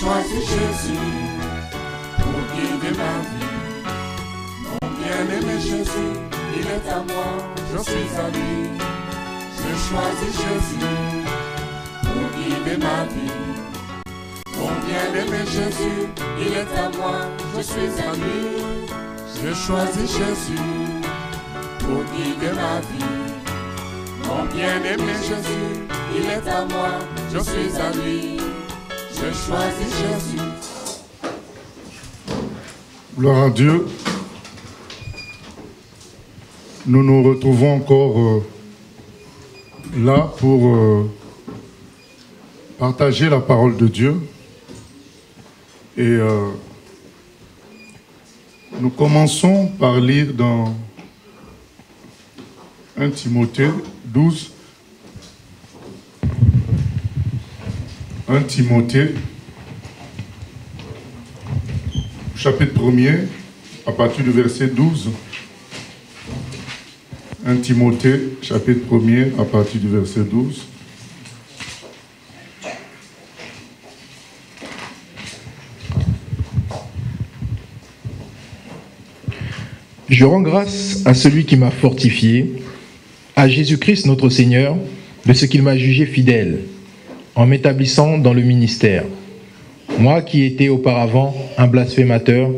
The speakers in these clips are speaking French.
choisi Jésus pour guider ma vie. Mon bien-aimé Jésus, il est à moi, je suis à lui. J'ai choisi Jésus pour guider ma vie. Mon bien-aimé Jésus, il est à moi, je suis à lui. J'ai choisi Jésus pour guider ma vie. Mon bien-aimé Jésus, il est à moi, je suis à lui. J'ai choisi Jésus. Gloire à Dieu. Nous nous retrouvons encore là pour partager la parole de Dieu. Et nous commençons par lire dans 1 Timothée 12. 1 Timothée, chapitre 1er, à partir du verset 12. 1 Timothée, chapitre 1er, à partir du verset 12. Je rends grâce à celui qui m'a fortifié, à Jésus-Christ notre Seigneur, de ce qu'il m'a jugé fidèle, en m'établissant dans le ministère. Moi qui étais auparavant un blasphémateur,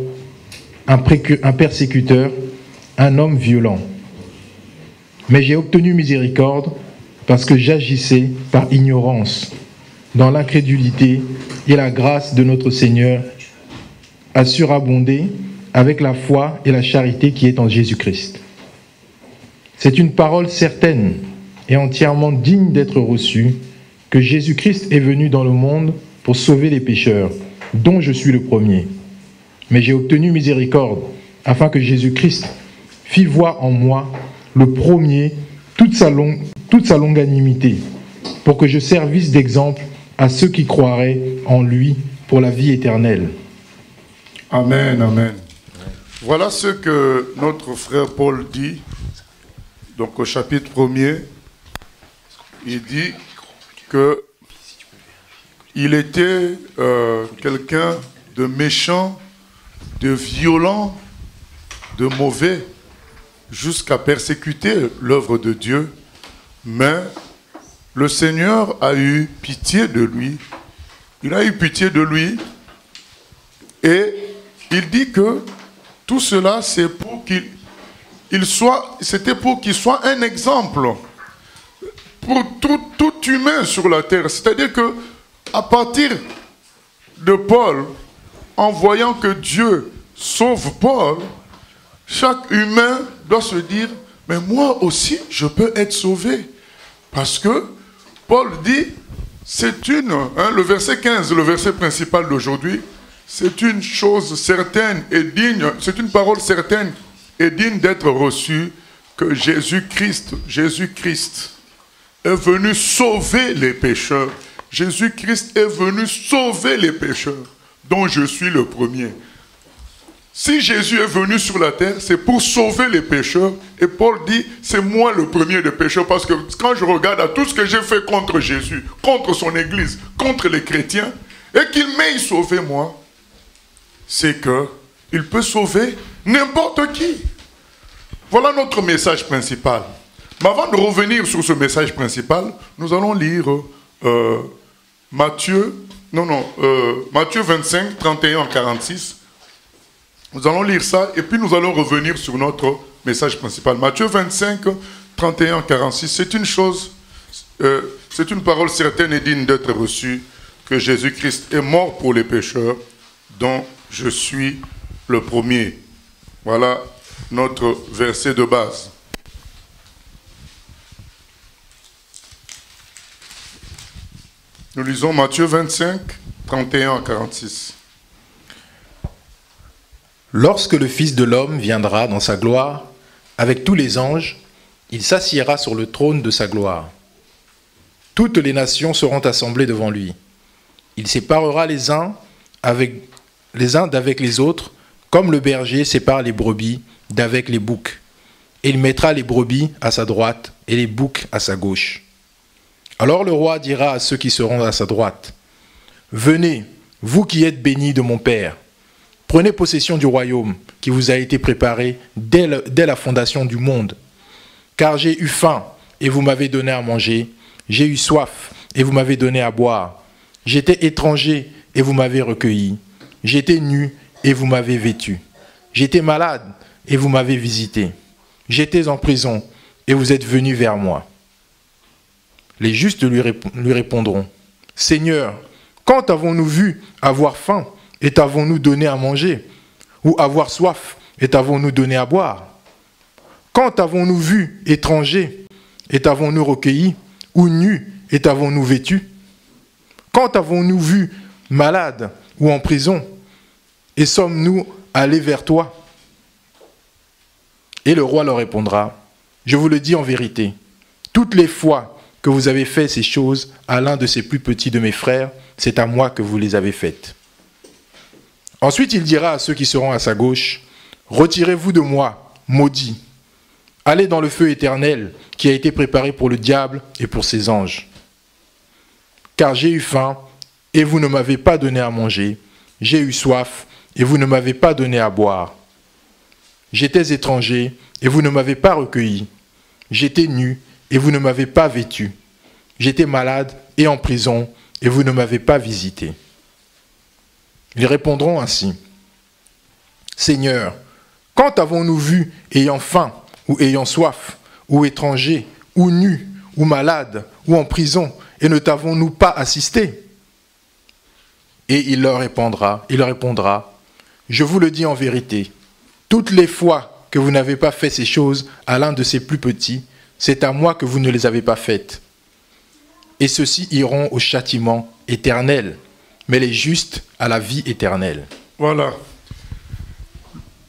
un persécuteur, un homme violent. Mais j'ai obtenu miséricorde parce que j'agissais par ignorance, dans l'incrédulité, et la grâce de notre Seigneur a surabondé avec la foi et la charité qui est en Jésus-Christ. C'est une parole certaine et entièrement digne d'être reçue que Jésus-Christ est venu dans le monde pour sauver les pécheurs, dont je suis le premier. Mais j'ai obtenu miséricorde afin que Jésus-Christ fît voir en moi le premier toute sa longanimité, pour que je servisse d'exemple à ceux qui croiraient en lui pour la vie éternelle. Amen, amen. Voilà ce que notre frère Paul dit, donc au chapitre 1er. Il dit qu'il était quelqu'un de méchant, de violent, de mauvais, jusqu'à persécuter l'œuvre de Dieu. Mais le Seigneur a eu pitié de lui. Il a eu pitié de lui et il dit que tout cela, c'est pour c'était pour qu'il soit un exemple pour tout humain sur la terre. C'est-à-dire que à partir de Paul, en voyant que Dieu sauve Paul, chaque humain doit se dire, mais moi aussi, je peux être sauvé. Parce que Paul dit, le verset 15, le verset principal d'aujourd'hui, c'est une chose certaine et digne, c'est une parole certaine et digne d'être reçue, que Jésus-Christ est venu sauver les pécheurs. Jésus-Christ est venu sauver les pécheurs, dont je suis le premier. Si Jésus est venu sur la terre, c'est pour sauver les pécheurs. Et Paul dit, c'est moi le premier des pécheurs, parce que quand je regarde à tout ce que j'ai fait contre Jésus, contre son église, contre les chrétiens, et qu'il m'ait sauvé moi, c'est qu'il peut sauver n'importe qui. Voilà notre message principal. Mais avant de revenir sur ce message principal, nous allons lire Matthieu 25, 31 à 46. Nous allons lire ça et puis nous allons revenir sur notre message principal. Matthieu 25, 31 à 46, c'est une parole certaine et digne d'être reçue, que Jésus-Christ est mort pour les pécheurs, dont je suis le premier. Voilà notre verset de base. Nous lisons Matthieu 25, 31 à 46. Lorsque le Fils de l'homme viendra dans sa gloire, avec tous les anges, il s'assiera sur le trône de sa gloire. Toutes les nations seront assemblées devant lui. Il séparera les uns d'avec les autres, comme le berger sépare les brebis d'avec les boucs. Et il mettra les brebis à sa droite et les boucs à sa gauche. Alors le roi dira à ceux qui seront à sa droite, « Venez, vous qui êtes bénis de mon Père, prenez possession du royaume qui vous a été préparé dès la fondation du monde. Car j'ai eu faim et vous m'avez donné à manger, j'ai eu soif et vous m'avez donné à boire, j'étais étranger et vous m'avez recueilli, j'étais nu et vous m'avez vêtu, j'étais malade et vous m'avez visité, j'étais en prison et vous êtes venus vers moi. Les justes lui répondront, Seigneur, quand avons-nous vu avoir faim et t'avons-nous donné à manger, ou avoir soif et t'avons-nous donné à boire? Quand avons-nous vu étranger et t'avons-nous recueilli, ou nu et t'avons-nous vêtu? Quand avons-nous vu malade ou en prison et sommes-nous allés vers toi? Et le roi leur répondra, je vous le dis en vérité, toutes les fois que vous avez fait ces choses à l'un de ces plus petits de mes frères, c'est à moi que vous les avez faites. Ensuite, il dira à ceux qui seront à sa gauche, retirez-vous de moi, maudits. Allez dans le feu éternel qui a été préparé pour le diable et pour ses anges. Car j'ai eu faim et vous ne m'avez pas donné à manger. J'ai eu soif et vous ne m'avez pas donné à boire. J'étais étranger et vous ne m'avez pas recueilli. J'étais nu et vous ne m'avez pas vêtu. J'étais malade et en prison et vous ne m'avez pas visité. Ils répondront ainsi, Seigneur, quand avons-nous vu ayant faim ou ayant soif, ou étranger, ou nu, ou malade, ou en prison, et ne t'avons-nous pas assisté? Et il leur répondra, je vous le dis en vérité, toutes les fois que vous n'avez pas fait ces choses à l'un de ces plus petits, c'est à moi que vous ne les avez pas faites. Et ceux-ci iront au châtiment éternel, mais les justes à la vie éternelle. Voilà.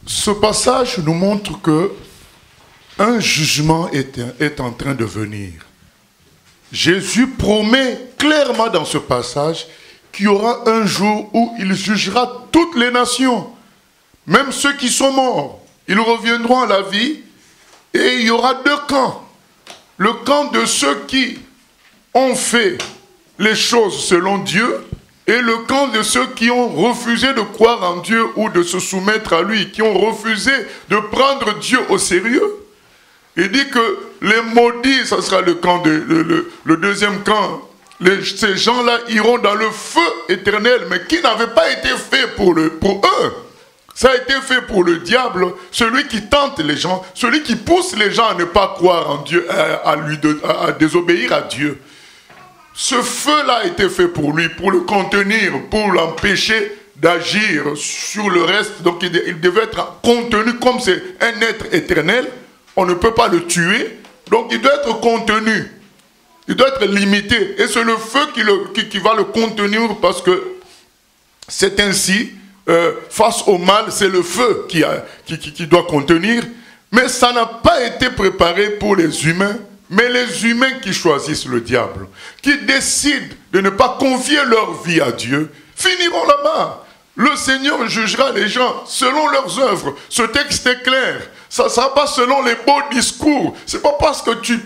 Ce passage nous montre que un jugement est en train de venir. Jésus promet clairement dans ce passage qu'il y aura un jour où il jugera toutes les nations, même ceux qui sont morts. Ils reviendront à la vie et il y aura deux camps. Le camp de ceux qui ont fait les choses selon Dieu et le camp de ceux qui ont refusé de croire en Dieu ou de se soumettre à lui, qui ont refusé de prendre Dieu au sérieux. Il dit que les maudits, ça sera le camp le deuxième camp. Ces gens-là iront dans le feu éternel, mais qui n'avait pas été fait pour eux. Ça a été fait pour le diable, celui qui tente les gens, celui qui pousse les gens à ne pas croire en Dieu, à désobéir à Dieu. Ce feu-là a été fait pour lui, pour le contenir, pour l'empêcher d'agir sur le reste. Donc il devait être contenu comme c'est un être éternel. On ne peut pas le tuer. Donc il doit être contenu. Il doit être limité. Et c'est le feu qui va le contenir parce que c'est ainsi, face au mal, c'est le feu qui doit contenir. Mais ça n'a pas été préparé pour les humains. Mais les humains qui choisissent le diable, qui décident de ne pas confier leur vie à Dieu, finiront là-bas. Le Seigneur jugera les gens selon leurs œuvres. Ce texte est clair. Ça ne sera pas selon les beaux discours. Ce n'est pas parce que tu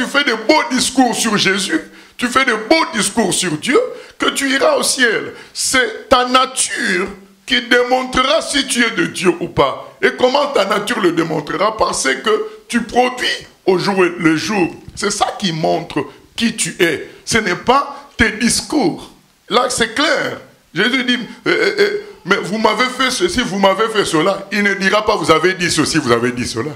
fais des beaux discours sur Jésus, tu fais des beaux discours sur Dieu, que tu iras au ciel. C'est ta nature qui démontrera si tu es de Dieu ou pas. Et comment ta nature le démontrera? Parce que tu produis au jour le jour. C'est ça qui montre qui tu es. Ce n'est pas tes discours. Là, c'est clair. Jésus dit, mais vous m'avez fait ceci, vous m'avez fait cela. Il ne dira pas, vous avez dit ceci, vous avez dit cela.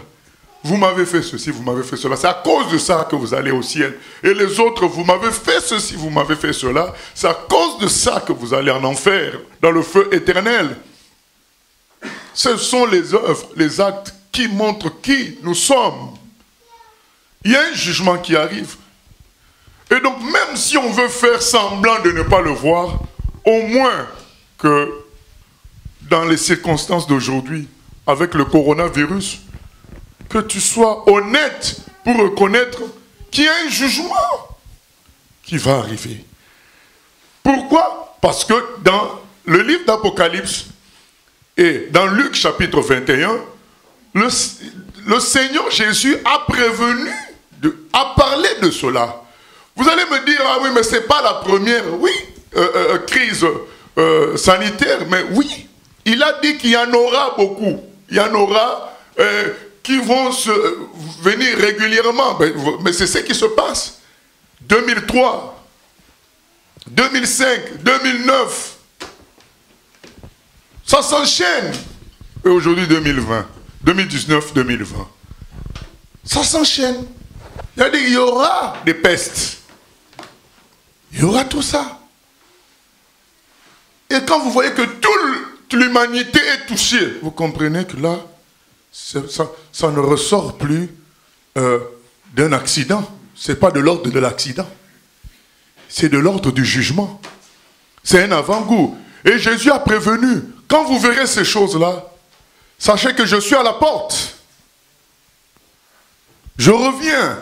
Vous m'avez fait ceci, vous m'avez fait cela. C'est à cause de ça que vous allez au ciel. Et les autres, vous m'avez fait ceci, vous m'avez fait cela. C'est à cause de ça que vous allez en enfer, dans le feu éternel. Ce sont les œuvres, les actes qui montrent qui nous sommes. Il y a un jugement qui arrive. Et donc, même si on veut faire semblant de ne pas le voir, au moins que dans les circonstances d'aujourd'hui, avec le coronavirus, que tu sois honnête pour reconnaître qu'il y a un jugement qui va arriver. Pourquoi? Parce que dans le livre d'Apocalypse et dans Luc chapitre 21, le Seigneur Jésus a prévenu, a parlé de cela. Vous allez me dire, ah oui, mais ce n'est pas la première, oui, crise sanitaire, mais oui, il a dit qu'il y en aura beaucoup. Il y en aura qui vont venir régulièrement. Mais c'est ce qui se passe. 2003, 2005, 2009. Ça s'enchaîne. Et aujourd'hui, 2020, 2019, 2020. Ça s'enchaîne. C'est-à-dire qu'il y aura des pestes. Il y aura tout ça. Et quand vous voyez que toute l'humanité est touchée, vous comprenez que là, ça ne ressort plus d'un accident. Ce n'est pas de l'ordre de l'accident. C'est de l'ordre du jugement. C'est un avant-goût. Et Jésus a prévenu, quand vous verrez ces choses-là, sachez que je suis à la porte. Je reviens.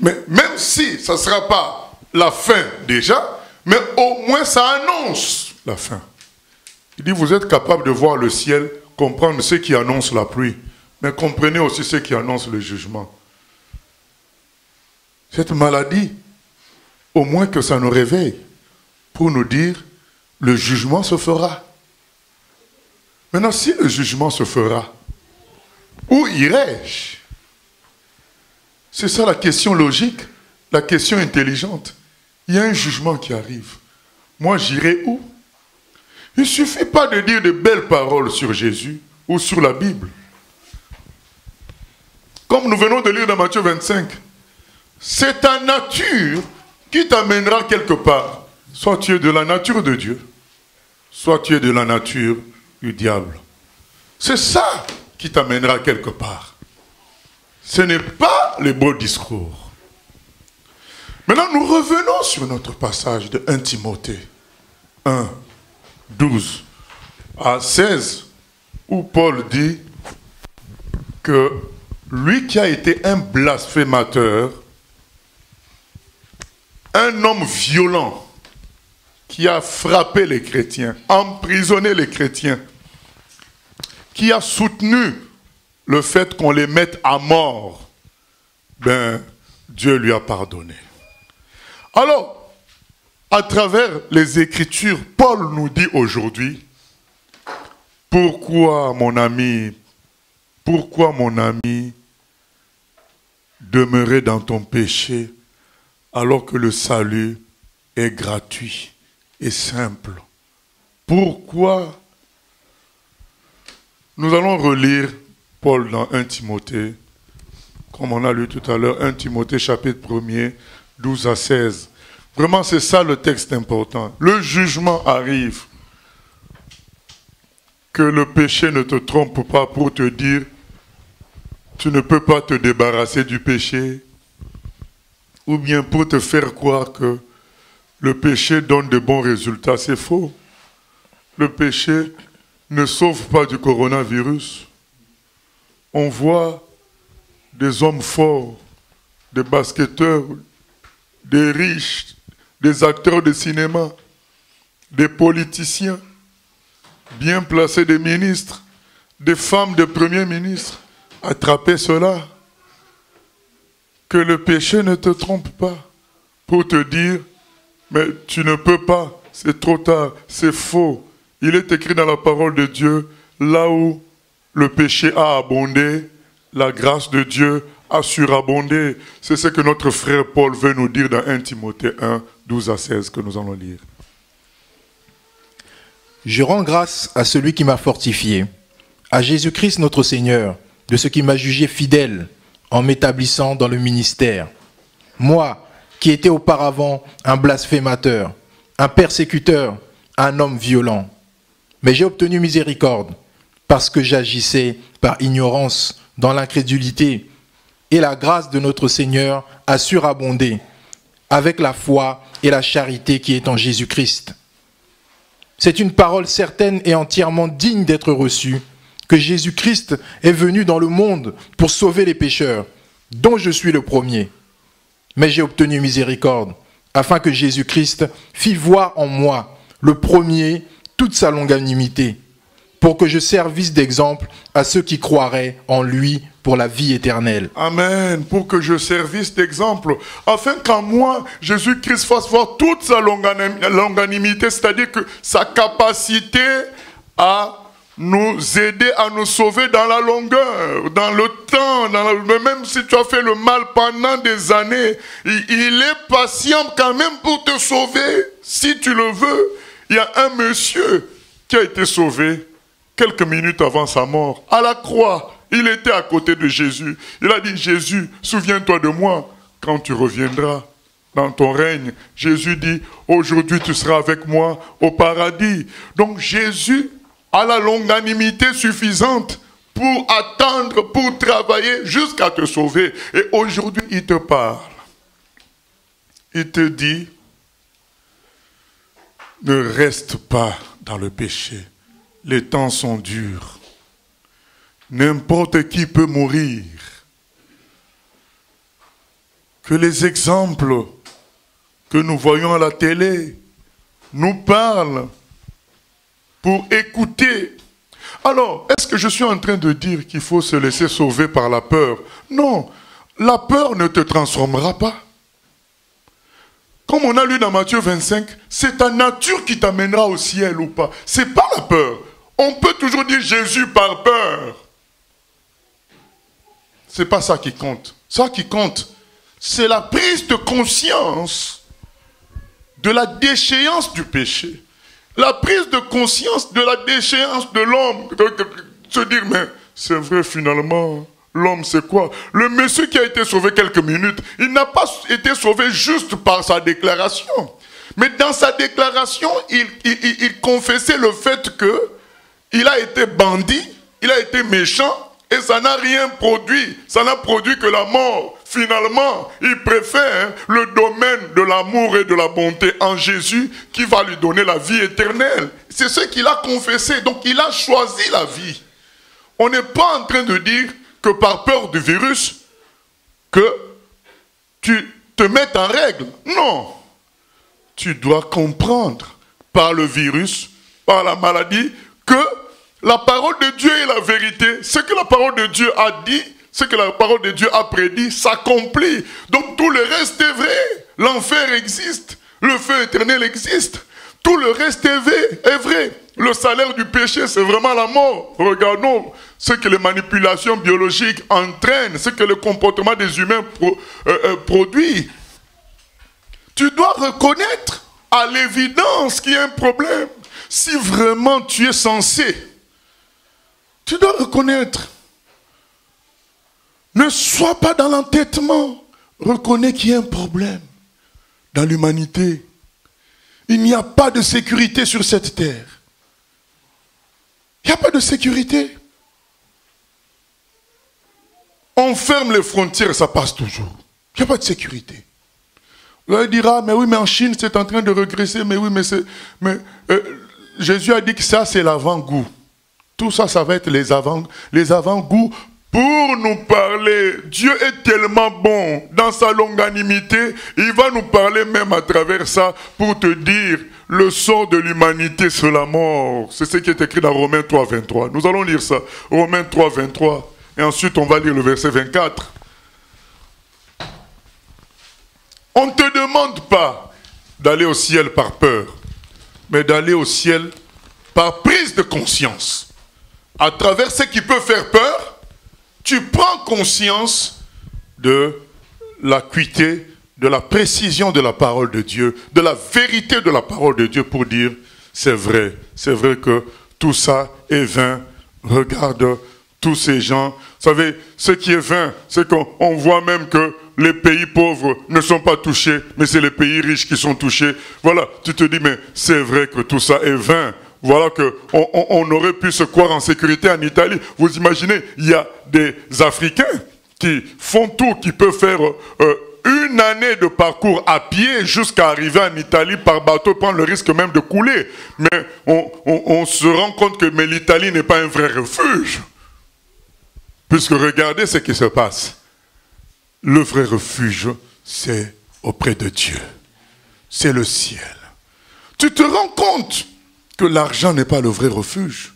Mais même si ça ne sera pas la fin déjà, mais au moins ça annonce la fin. Il dit, vous êtes capable de voir le ciel, comprendre ce qui annonce la pluie, mais comprenez aussi ce qui annonce le jugement. Cette maladie, au moins que ça nous réveille, pour nous dire, le jugement se fera. Maintenant, si le jugement se fera, où irai-je? C'est ça la question logique, la question intelligente. Il y a un jugement qui arrive. Moi, j'irai où? Il ne suffit pas de dire de belles paroles sur Jésus ou sur la Bible. Comme nous venons de lire dans Matthieu 25, c'est ta nature qui t'amènera quelque part. Soit tu es de la nature de Dieu, soit tu es de la nature du diable. C'est ça qui t'amènera quelque part. Ce n'est pas les beaux discours. Maintenant, nous revenons sur notre passage de 1 Timothée 1, 12 à 16, où Paul dit que lui qui a été un blasphémateur, un homme violent, qui a frappé les chrétiens, emprisonné les chrétiens, qui a soutenu le fait qu'on les mette à mort, ben, Dieu lui a pardonné. Alors, à travers les Écritures, Paul nous dit aujourd'hui, pourquoi mon ami, demeurer dans ton péché alors que le salut est gratuit et simple? Pourquoi? Nous allons relire Paul dans 1 Timothée, comme on a lu tout à l'heure, 1 Timothée chapitre 1er, 12 à 16. Vraiment, c'est ça le texte important. Le jugement arrive. Que le péché ne te trompe pas pour te dire tu ne peux pas te débarrasser du péché, ou bien pour te faire croire que le péché donne de bons résultats. C'est faux. Le péché ne sauve pas du coronavirus. On voit des hommes forts, des basketteurs, des riches, des acteurs de cinéma, des politiciens, bien placés, des ministres, des femmes de premiers ministres, attraper cela. Que le péché ne te trompe pas pour te dire, mais tu ne peux pas, c'est trop tard, c'est faux. Il est écrit dans la parole de Dieu, là où le péché a abondé, la grâce de Dieu a surabondé. C'est ce que notre frère Paul veut nous dire dans 1 Timothée 1, 12 à 16 que nous allons lire. Je rends grâce à celui qui m'a fortifié, à Jésus-Christ notre Seigneur, de ce qui m'a jugé fidèle en m'établissant dans le ministère. Moi, qui étais auparavant un blasphémateur, un persécuteur, un homme violent. Mais j'ai obtenu miséricorde parce que j'agissais par ignorance dans l'incrédulité, et la grâce de notre Seigneur a surabondé avec la foi et la charité qui est en Jésus-Christ. C'est une parole certaine et entièrement digne d'être reçue, que Jésus-Christ est venu dans le monde pour sauver les pécheurs, dont je suis le premier. Mais j'ai obtenu miséricorde, afin que Jésus-Christ fît voir en moi, le premier, toute sa longanimité, pour que je servisse d'exemple à ceux qui croiraient en lui pour la vie éternelle. Amen. Pour que je servisse d'exemple, afin qu'en moi, Jésus-Christ fasse voir toute sa longanimité, c'est-à-dire que sa capacité à nous aider à nous sauver dans la longueur, dans le temps, même si tu as fait le mal pendant des années, il est patient quand même pour te sauver, si tu le veux. Il y a un monsieur qui a été sauvé quelques minutes avant sa mort, à la croix. Il était à côté de Jésus. Il a dit, Jésus, souviens-toi de moi quand tu reviendras dans ton règne. Jésus dit, aujourd'hui tu seras avec moi au paradis. Donc Jésus a la longanimité suffisante pour attendre, pour travailler jusqu'à te sauver. Et aujourd'hui, il te parle. Il te dit, ne reste pas dans le péché. Les temps sont durs. N'importe qui peut mourir. Que les exemples que nous voyons à la télé nous parlent pour écouter. Alors, est-ce que je suis en train de dire qu'il faut se laisser sauver par la peur? Non, la peur ne te transformera pas. Comme on a lu dans Matthieu 25, c'est ta nature qui t'amènera au ciel ou pas. C'est pas la peur. On peut toujours dire Jésus par peur. C'est pas ça qui compte. Ça qui compte, c'est la prise de conscience de la déchéance du péché. La prise de conscience de la déchéance de l'homme. Se dire, mais c'est vrai finalement, l'homme c'est quoi? Le monsieur qui a été sauvé quelques minutes, il n'a pas été sauvé juste par sa déclaration. Mais dans sa déclaration, il confessait le fait qu'il a été bandit, il a été méchant, et ça n'a rien produit. Ça n'a produit que la mort. Finalement, il préfère le domaine de l'amour et de la bonté en Jésus qui va lui donner la vie éternelle. C'est ce qu'il a confessé. Donc il a choisi la vie. On n'est pas en train de dire que par peur du virus, que tu te mettes en règle. Non. Tu dois comprendre par le virus, par la maladie, que la parole de Dieu est la vérité. Ce que la parole de Dieu a dit, ce que la parole de Dieu a prédit, s'accomplit. Donc tout le reste est vrai. L'enfer existe. Le feu éternel existe. Tout le reste est vrai. Le salaire du péché, c'est vraiment la mort. Regardons ce que les manipulations biologiques entraînent, ce que le comportement des humains produit. Tu dois reconnaître à l'évidence qu'il y a un problème. Si vraiment tu es censé, tu dois reconnaître. Ne sois pas dans l'entêtement. Reconnais qu'il y a un problème dans l'humanité. Il n'y a pas de sécurité sur cette terre. Il n'y a pas de sécurité. On ferme les frontières, ça passe toujours. Il n'y a pas de sécurité. Vous allez dire, ah, mais oui, mais en Chine, c'est en train de régresser. Mais oui, Jésus a dit que ça, c'est l'avant-goût. Tout ça, ça va être les avant-goûts pour nous parler. Dieu est tellement bon dans sa longanimité. Il va nous parler même à travers ça pour te dire le sort de l'humanité, c'est la mort. C'est ce qui est écrit dans Romains 3, 23. Nous allons lire ça. Romains 3, 23. Et ensuite, on va lire le verset 24. On ne te demande pas d'aller au ciel par peur, mais d'aller au ciel par prise de conscience. À travers ce qui peut faire peur, tu prends conscience de l'acuité, de la précision de la parole de Dieu, de la vérité de la parole de Dieu pour dire, c'est vrai que tout ça est vain. Regarde tous ces gens. Vous savez, ce qui est vain, c'est qu'on voit même que les pays pauvres ne sont pas touchés, mais c'est les pays riches qui sont touchés. Voilà, tu te dis, mais c'est vrai que tout ça est vain. Voilà qu'on aurait pu se croire en sécurité en Italie. Vous imaginez, il y a des Africains qui font tout, qui peuvent faire une année de parcours à pied jusqu'à arriver en Italie par bateau, prendre le risque même de couler. Mais on se rend compte que l'Italie n'est pas un vrai refuge. Puisque regardez ce qui se passe. Le vrai refuge, c'est auprès de Dieu. C'est le ciel. Tu te rends compte que l'argent n'est pas le vrai refuge.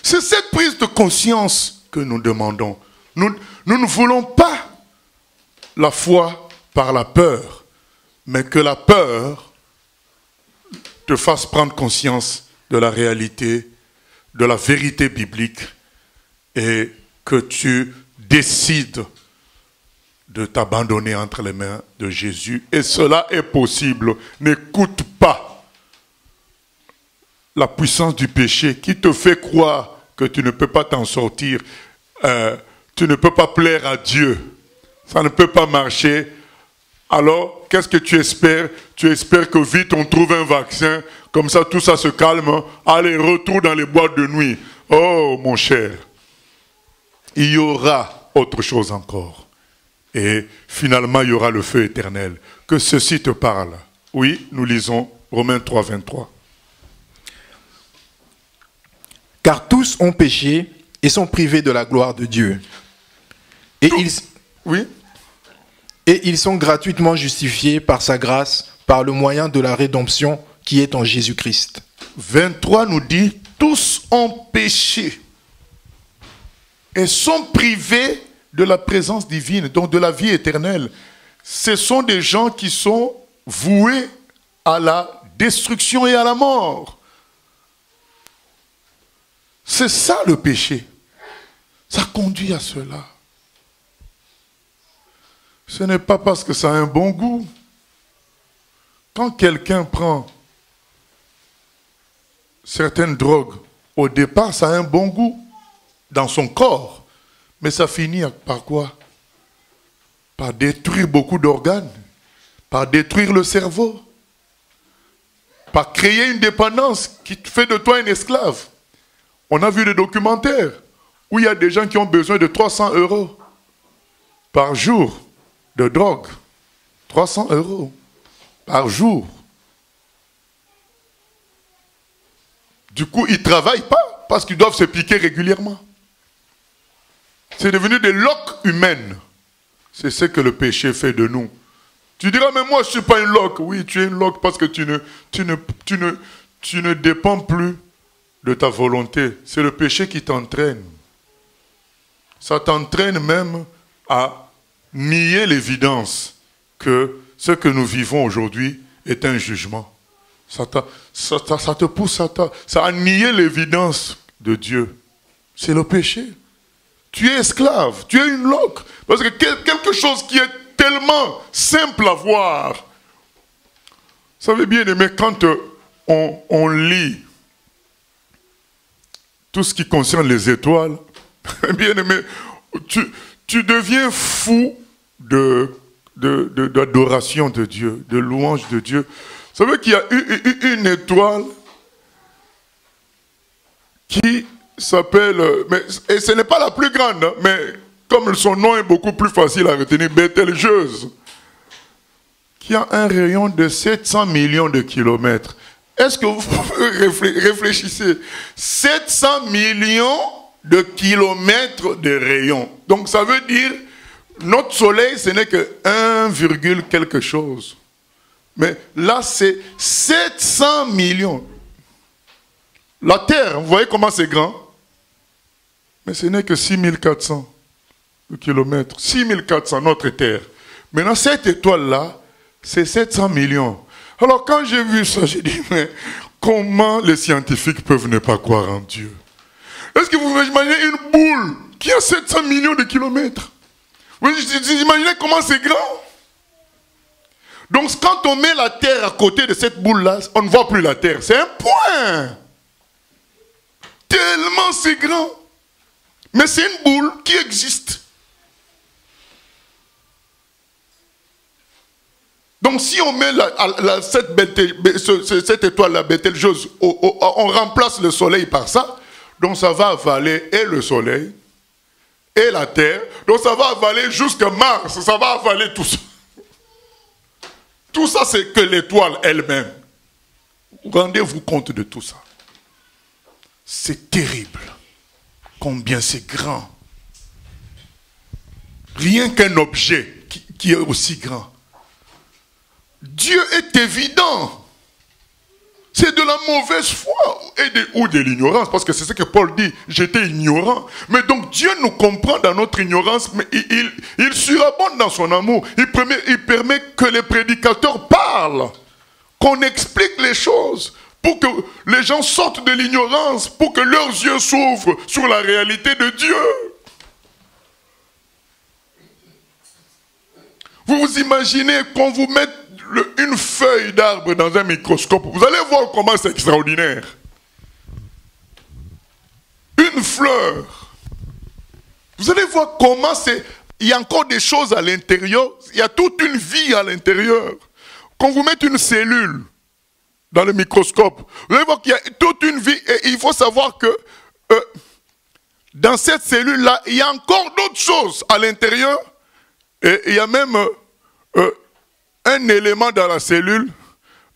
C'est cette prise de conscience que nous demandons. Nous ne voulons pas la foi par la peur, mais que la peur te fasse prendre conscience de la réalité, de la vérité biblique, et que tu décides de t'abandonner entre les mains de Jésus. Et cela est possible. N'écoute pas la puissance du péché qui te fait croire que tu ne peux pas t'en sortir. Tu ne peux pas plaire à Dieu. Ça ne peut pas marcher. Alors, qu'est-ce que tu espères? Tu espères que vite on trouve un vaccin, comme ça tout ça se calme. Allez, retour dans les boîtes de nuit. Oh, mon cher, il y aura autre chose encore. Et finalement, il y aura le feu éternel. Que ceci te parle. Oui, nous lisons Romains 3, 23. Car tous ont péché et sont privés de la gloire de Dieu. Et ils sont gratuitement justifiés par sa grâce, par le moyen de la rédemption qui est en Jésus-Christ. 23 nous dit, tous ont péché et sont privés de la présence divine, donc de la vie éternelle. Ce sont des gens qui sont voués à la destruction et à la mort. C'est ça le péché. Ça conduit à cela. Ce n'est pas parce que ça a un bon goût. Quand quelqu'un prend certaines drogues, au départ, ça a un bon goût dans son corps. Mais ça finit par quoi? Par détruire beaucoup d'organes, par détruire le cerveau, par créer une dépendance qui fait de toi un esclave. On a vu des documentaires où il y a des gens qui ont besoin de 300 € par jour de drogue. 300 € par jour. Du coup, ils ne travaillent pas parce qu'ils doivent se piquer régulièrement. C'est devenu des loques humaines. C'est ce que le péché fait de nous. Tu diras, mais moi je ne suis pas une loque. Oui, tu es une loque parce que tu ne dépends plus de ta volonté. C'est le péché qui t'entraîne. Ça t'entraîne même à nier l'évidence que ce que nous vivons aujourd'hui est un jugement. Ça te pousse à nier l'évidence de Dieu. C'est le péché. Tu es esclave, tu es une loque. Parce que quelque chose qui est tellement simple à voir. Vous savez bien aimé, quand on lit tout ce qui concerne les étoiles, bien aimé, tu deviens fou d'adoration de Dieu, de louange de Dieu. Vous savez qu'il y a une étoile qui s'appelle, et ce n'est pas la plus grande, hein, mais comme son nom est beaucoup plus facile à retenir, Bételgeuse, qui a un rayon de 700 millions de kilomètres. Est-ce que vous réfléchissez? 700 millions de kilomètres de rayon. Donc ça veut dire, notre soleil, ce n'est que 1, quelque chose. Mais là, c'est 700 millions. La Terre, vous voyez comment c'est grand? Mais ce n'est que 6400 kilomètres. 6400, notre Terre. Maintenant, cette étoile-là, c'est 700 millions. Alors, quand j'ai vu ça, j'ai dit, mais comment les scientifiques peuvent ne pas croire en Dieu? Est-ce que vous imaginez une boule qui a 700 millions de kilomètres? Vous imaginez comment c'est grand? Donc, quand on met la Terre à côté de cette boule-là, on ne voit plus la Terre. C'est un point. Tellement c'est grand. Mais c'est une boule qui existe. Donc si on met cette étoile-là, Bételgeuse, on remplace le soleil par ça, donc ça va avaler et le soleil, et la Terre, donc ça va avaler jusqu'à Mars, ça va avaler tout ça. Tout ça, c'est que l'étoile elle-même. Rendez-vous compte de tout ça. C'est terrible. Combien c'est grand. Rien qu'un objet qui est aussi grand. Dieu est évident. C'est de la mauvaise foi ou de l'ignorance, parce que c'est ce que Paul dit, j'étais ignorant. Mais donc Dieu nous comprend dans notre ignorance, mais il surabonde dans son amour. Il permet que les prédicateurs parlent, qu'on explique les choses, pour que les gens sortent de l'ignorance, pour que leurs yeux s'ouvrent sur la réalité de Dieu. Vous vous imaginez qu'on vous mette une feuille d'arbre dans un microscope, vous allez voir comment c'est extraordinaire. Une fleur. Vous allez voir comment c'est... Il y a encore des choses à l'intérieur, il y a toute une vie à l'intérieur. Quand vous mettez une cellule dans le microscope, vous allez voir qu'il y a toute une vie, et il faut savoir que dans cette cellule-là, il y a encore d'autres choses à l'intérieur, et il y a même un élément dans la cellule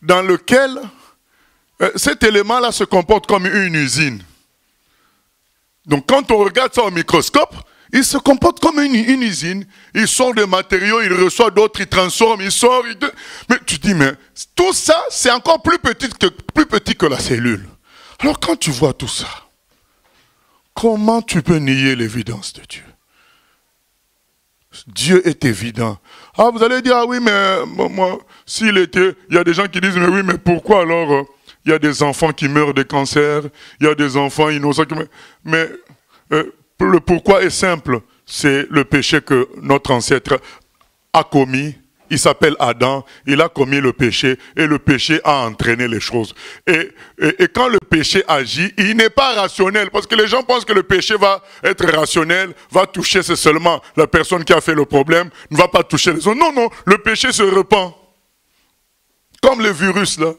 dans lequel cet élément-là se comporte comme une usine. Donc quand on regarde ça au microscope, il se comporte comme une usine. Il sort des matériaux, il reçoit d'autres, il transforme, il sort. Mais tu dis, mais tout ça, c'est encore plus petit que la cellule. Alors quand tu vois tout ça, comment tu peux nier l'évidence de Dieu? Dieu est évident. Ah, vous allez dire, ah oui, mais moi, s'il était... Il y a des gens qui disent, mais oui, mais pourquoi alors il y a des enfants qui meurent de cancer, il y a des enfants innocents qui meurent... Mais le pourquoi est simple, c'est le péché que notre ancêtre a commis. Il s'appelle Adam, il a commis le péché et le péché a entraîné les choses. Et quand le péché agit, il n'est pas rationnel parce que les gens pensent que le péché va être rationnel, va toucher seulement la personne qui a fait le problème, ne va pas toucher les autres. Non, non, le péché se répand. Comme le virus là,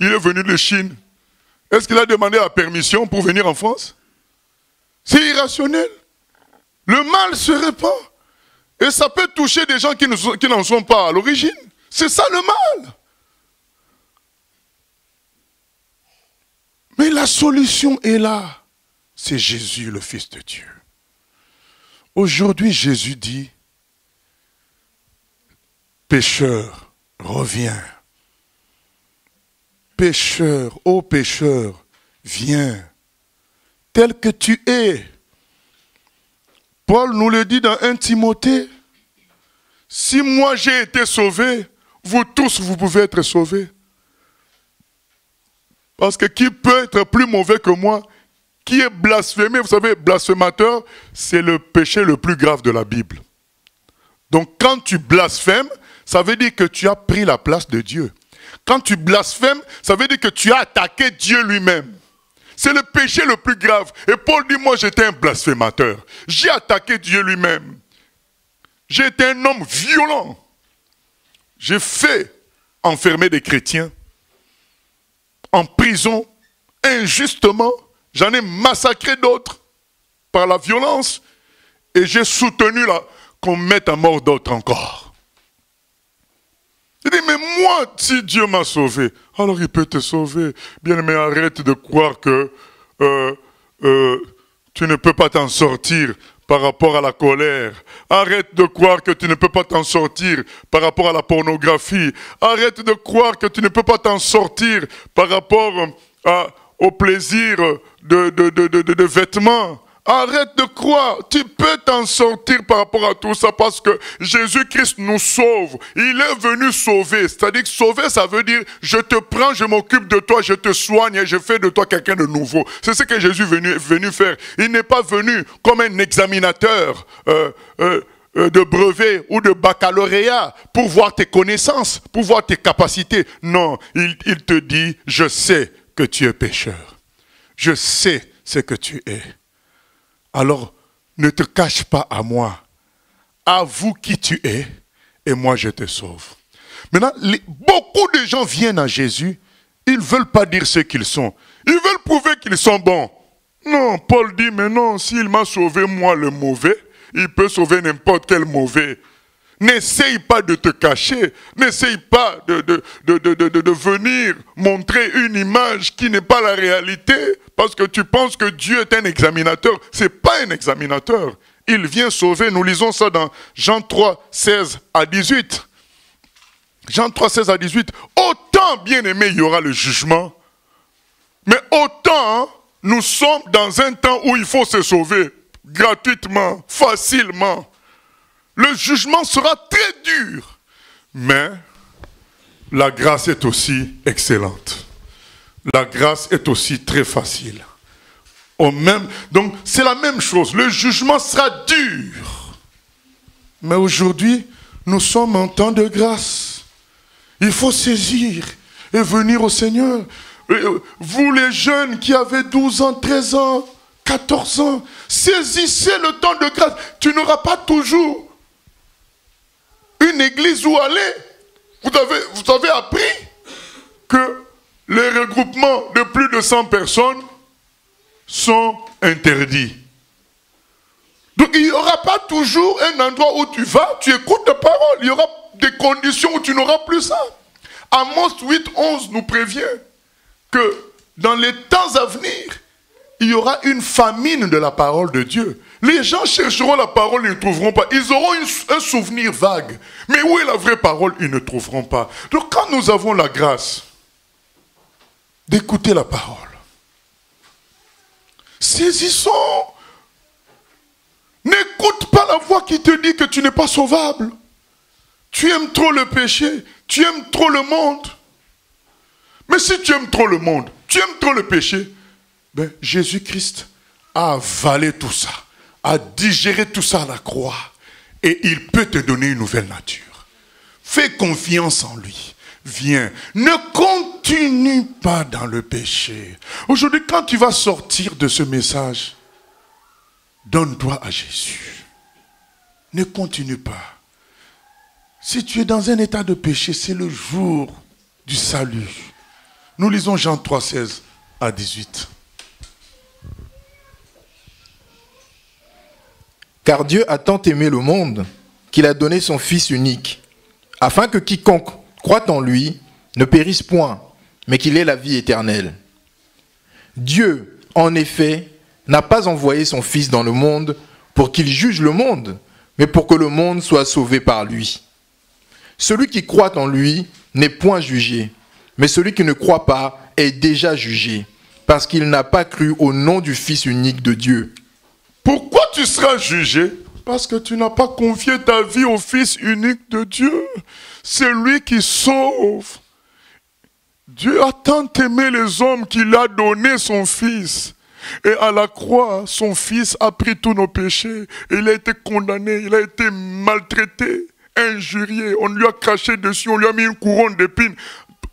il est venu de Chine. Est-ce qu'il a demandé la permission pour venir en France? C'est irrationnel. Le mal se répand. Et ça peut toucher des gens qui n'en sont pas à l'origine. C'est ça le mal. Mais la solution est là. C'est Jésus, le Fils de Dieu. Aujourd'hui, Jésus dit, pécheur, reviens. Pécheur, ô pécheur, viens. Tel que tu es. Paul nous le dit dans 1 Timothée. Si moi j'ai été sauvé, vous tous vous pouvez être sauvés. Parce que qui peut être plus mauvais que moi? Qui est blasphémé? Vous savez, blasphémateur, c'est le péché le plus grave de la Bible. Donc quand tu blasphèmes, ça veut dire que tu as pris la place de Dieu. Quand tu blasphèmes, ça veut dire que tu as attaqué Dieu lui-même. C'est le péché le plus grave. Et Paul dit, moi j'étais un blasphémateur. J'ai attaqué Dieu lui-même. J'ai été un homme violent. J'ai fait enfermer des chrétiens en prison injustement. J'en ai massacré d'autres par la violence. Et j'ai soutenu qu'on mette à mort d'autres encore. Il dit, mais moi, si Dieu m'a sauvé, alors il peut te sauver. Bien aimé, arrête de croire que tu ne peux pas t'en sortir par rapport à la colère. Arrête de croire que tu ne peux pas t'en sortir par rapport à la pornographie. Arrête de croire que tu ne peux pas t'en sortir par rapport au plaisir de vêtements. Arrête de croire, tu peux t'en sortir par rapport à tout ça parce que Jésus-Christ nous sauve. Il est venu sauver, c'est-à-dire que sauver ça veut dire je te prends, je m'occupe de toi, je te soigne et je fais de toi quelqu'un de nouveau. C'est ce que Jésus est venu faire. Il n'est pas venu comme un examinateur de brevet ou de baccalauréat pour voir tes connaissances, pour voir tes capacités. Non, il te dit, je sais que tu es pécheur. Je sais ce que tu es. Alors, ne te cache pas à moi. Avoue qui tu es et moi je te sauve. Maintenant, beaucoup de gens viennent à Jésus, ils ne veulent pas dire ce qu'ils sont. Ils veulent prouver qu'ils sont bons. Non, Paul dit, mais non, s'il m'a sauvé moi le mauvais, il peut sauver n'importe quel mauvais. N'essaye pas de te cacher, n'essaye pas de venir montrer une image qui n'est pas la réalité, parce que tu penses que Dieu est un examinateur. Ce n'est pas un examinateur. Il vient sauver. Nous lisons ça dans Jean 3, 16 à 18. Jean 3, 16 à 18. Autant, bien aimé, il y aura le jugement, Mais autant, nous sommes dans un temps où il faut se sauver gratuitement, facilement. Le jugement sera très dur. Mais la grâce est aussi excellente. La grâce est aussi très facile. Donc c'est la même chose. Le jugement sera dur. Mais aujourd'hui, nous sommes en temps de grâce. Il faut saisir et venir au Seigneur. Vous les jeunes qui avez 12 ans, 13 ans, 14 ans, saisissez le temps de grâce. Tu n'auras pas toujours une église où aller. Vous avez appris que les regroupements de plus de 100 personnes sont interdits. Donc il n'y aura pas toujours un endroit où tu vas, tu écoutes la parole. Il y aura des conditions où tu n'auras plus ça. Amos 8:11 nous prévient que dans les temps à venir, il y aura une famine de la parole de Dieu. Les gens chercheront la parole, ils ne trouveront pas. Ils auront un souvenir vague. Mais où est la vraie parole? Ils ne trouveront pas. Donc quand nous avons la grâce d'écouter la parole, saisissons. N'écoute pas la voix qui te dit que tu n'es pas sauvable. Tu aimes trop le péché, tu aimes trop le monde. Mais si tu aimes trop le monde, tu aimes trop le péché, ben Jésus-Christ a avalé tout ça, a digéré tout ça à la croix. Et il peut te donner une nouvelle nature. Fais confiance en lui. Viens, ne continue pas dans le péché. Aujourd'hui, quand tu vas sortir de ce message, donne-toi à Jésus. Ne continue pas. Si tu es dans un état de péché, c'est le jour du salut. Nous lisons Jean 3:16 à 18. Car Dieu a tant aimé le monde qu'il a donné son Fils unique, afin que quiconque croit en lui ne périsse point, mais qu'il ait la vie éternelle. Dieu, en effet, n'a pas envoyé son Fils dans le monde pour qu'il juge le monde, mais pour que le monde soit sauvé par lui. Celui qui croit en lui n'est point jugé, mais celui qui ne croit pas est déjà jugé, parce qu'il n'a pas cru au nom du Fils unique de Dieu. Pourquoi tu seras jugé? Parce que tu n'as pas confié ta vie au Fils unique de Dieu. C'est lui qui sauve. Dieu a tant aimé les hommes qu'il a donné son Fils. Et à la croix, son Fils a pris tous nos péchés. Et il a été condamné, il a été maltraité, injurié. On lui a craché dessus, on lui a mis une couronne d'épines.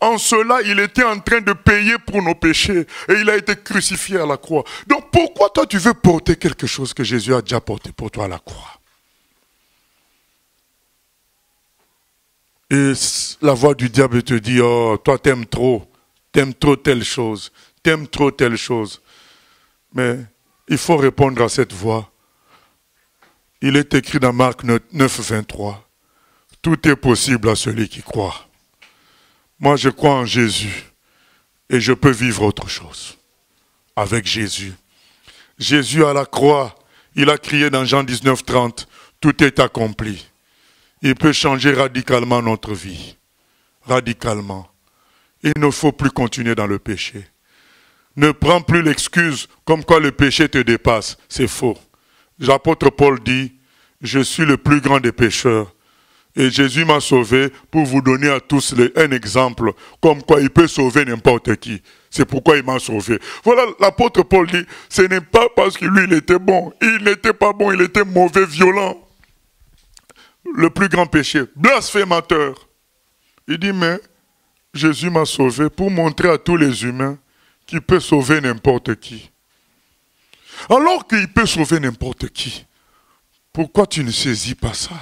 En cela, il était en train de payer pour nos péchés. Et il a été crucifié à la croix. Donc pourquoi toi tu veux porter quelque chose que Jésus a déjà porté pour toi à la croix? Et la voix du diable te dit, oh, toi t'aimes trop telle chose, t'aimes trop telle chose. Mais il faut répondre à cette voix. Il est écrit dans Marc 9:23. Tout est possible à celui qui croit. Moi, je crois en Jésus et je peux vivre autre chose avec Jésus. Jésus à la croix, il a crié dans Jean 19:30, tout est accompli. Il peut changer radicalement notre vie. Radicalement. Il ne faut plus continuer dans le péché. Ne prends plus l'excuse comme quoi le péché te dépasse. C'est faux. L'apôtre Paul dit, je suis le plus grand des pécheurs. Et Jésus m'a sauvé pour vous donner à tous un exemple, comme quoi il peut sauver n'importe qui. C'est pourquoi il m'a sauvé. Voilà, l'apôtre Paul dit, ce n'est pas parce que lui il était bon. Il n'était pas bon, il était mauvais, violent. Le plus grand péché, blasphémateur. Il dit, mais Jésus m'a sauvé pour montrer à tous les humains qu'il peut sauver n'importe qui. Alors qu'il peut sauver n'importe qui, pourquoi tu ne saisis pas ça?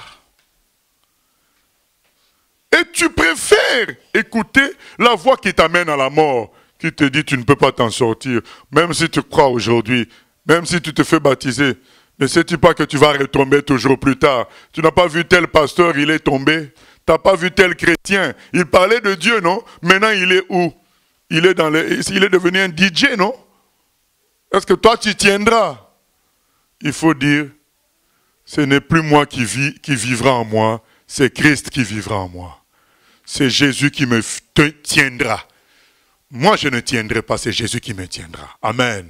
Et tu préfères écouter la voix qui t'amène à la mort, qui te dit tu ne peux pas t'en sortir, même si tu crois aujourd'hui, même si tu te fais baptiser. Ne sais-tu pas que tu vas retomber toujours plus tard? Tu n'as pas vu tel pasteur, il est tombé. Tu n'as pas vu tel chrétien. Il parlait de Dieu, non? Maintenant, il est où? Il est devenu un DJ, non? Est-ce que toi, tu tiendras? Il faut dire, ce n'est plus moi qui vivra en moi, c'est Christ qui vivra en moi. C'est Jésus qui me tiendra. moi je ne tiendrai pas, c'est Jésus qui me tiendra. Amen.